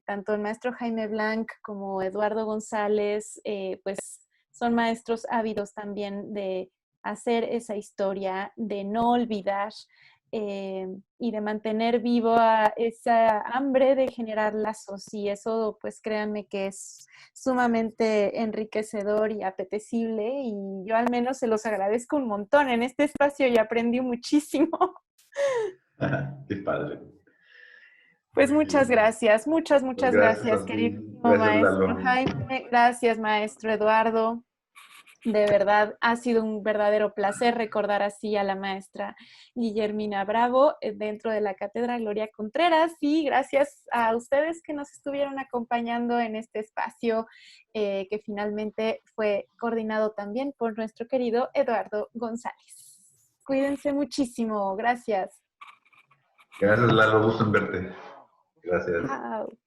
tanto el maestro Jaime Blanc como Eduardo González, pues son maestros ávidos también de hacer esa historia, de no olvidar y de mantener viva esa hambre de generar lazos. Y eso, pues créanme que es sumamente enriquecedor y apetecible, y yo al menos se los agradezco un montón en este espacio y aprendí muchísimo. Qué padre. Pues Muy muchas bien. gracias, Pues muchas gracias gracias, a ti. queridísimo Gracias, maestro Lalo. Jaime, gracias, maestro Eduardo. De verdad, ha sido un verdadero placer recordar así a la maestra Guillermina Bravo dentro de la Cátedra Gloria Contreras, y gracias a ustedes que nos estuvieron acompañando en este espacio que finalmente fue coordinado también por nuestro querido Eduardo González. Cuídense muchísimo, gracias. Gracias, Lalo. Gusto en verte. Gracias. Chao.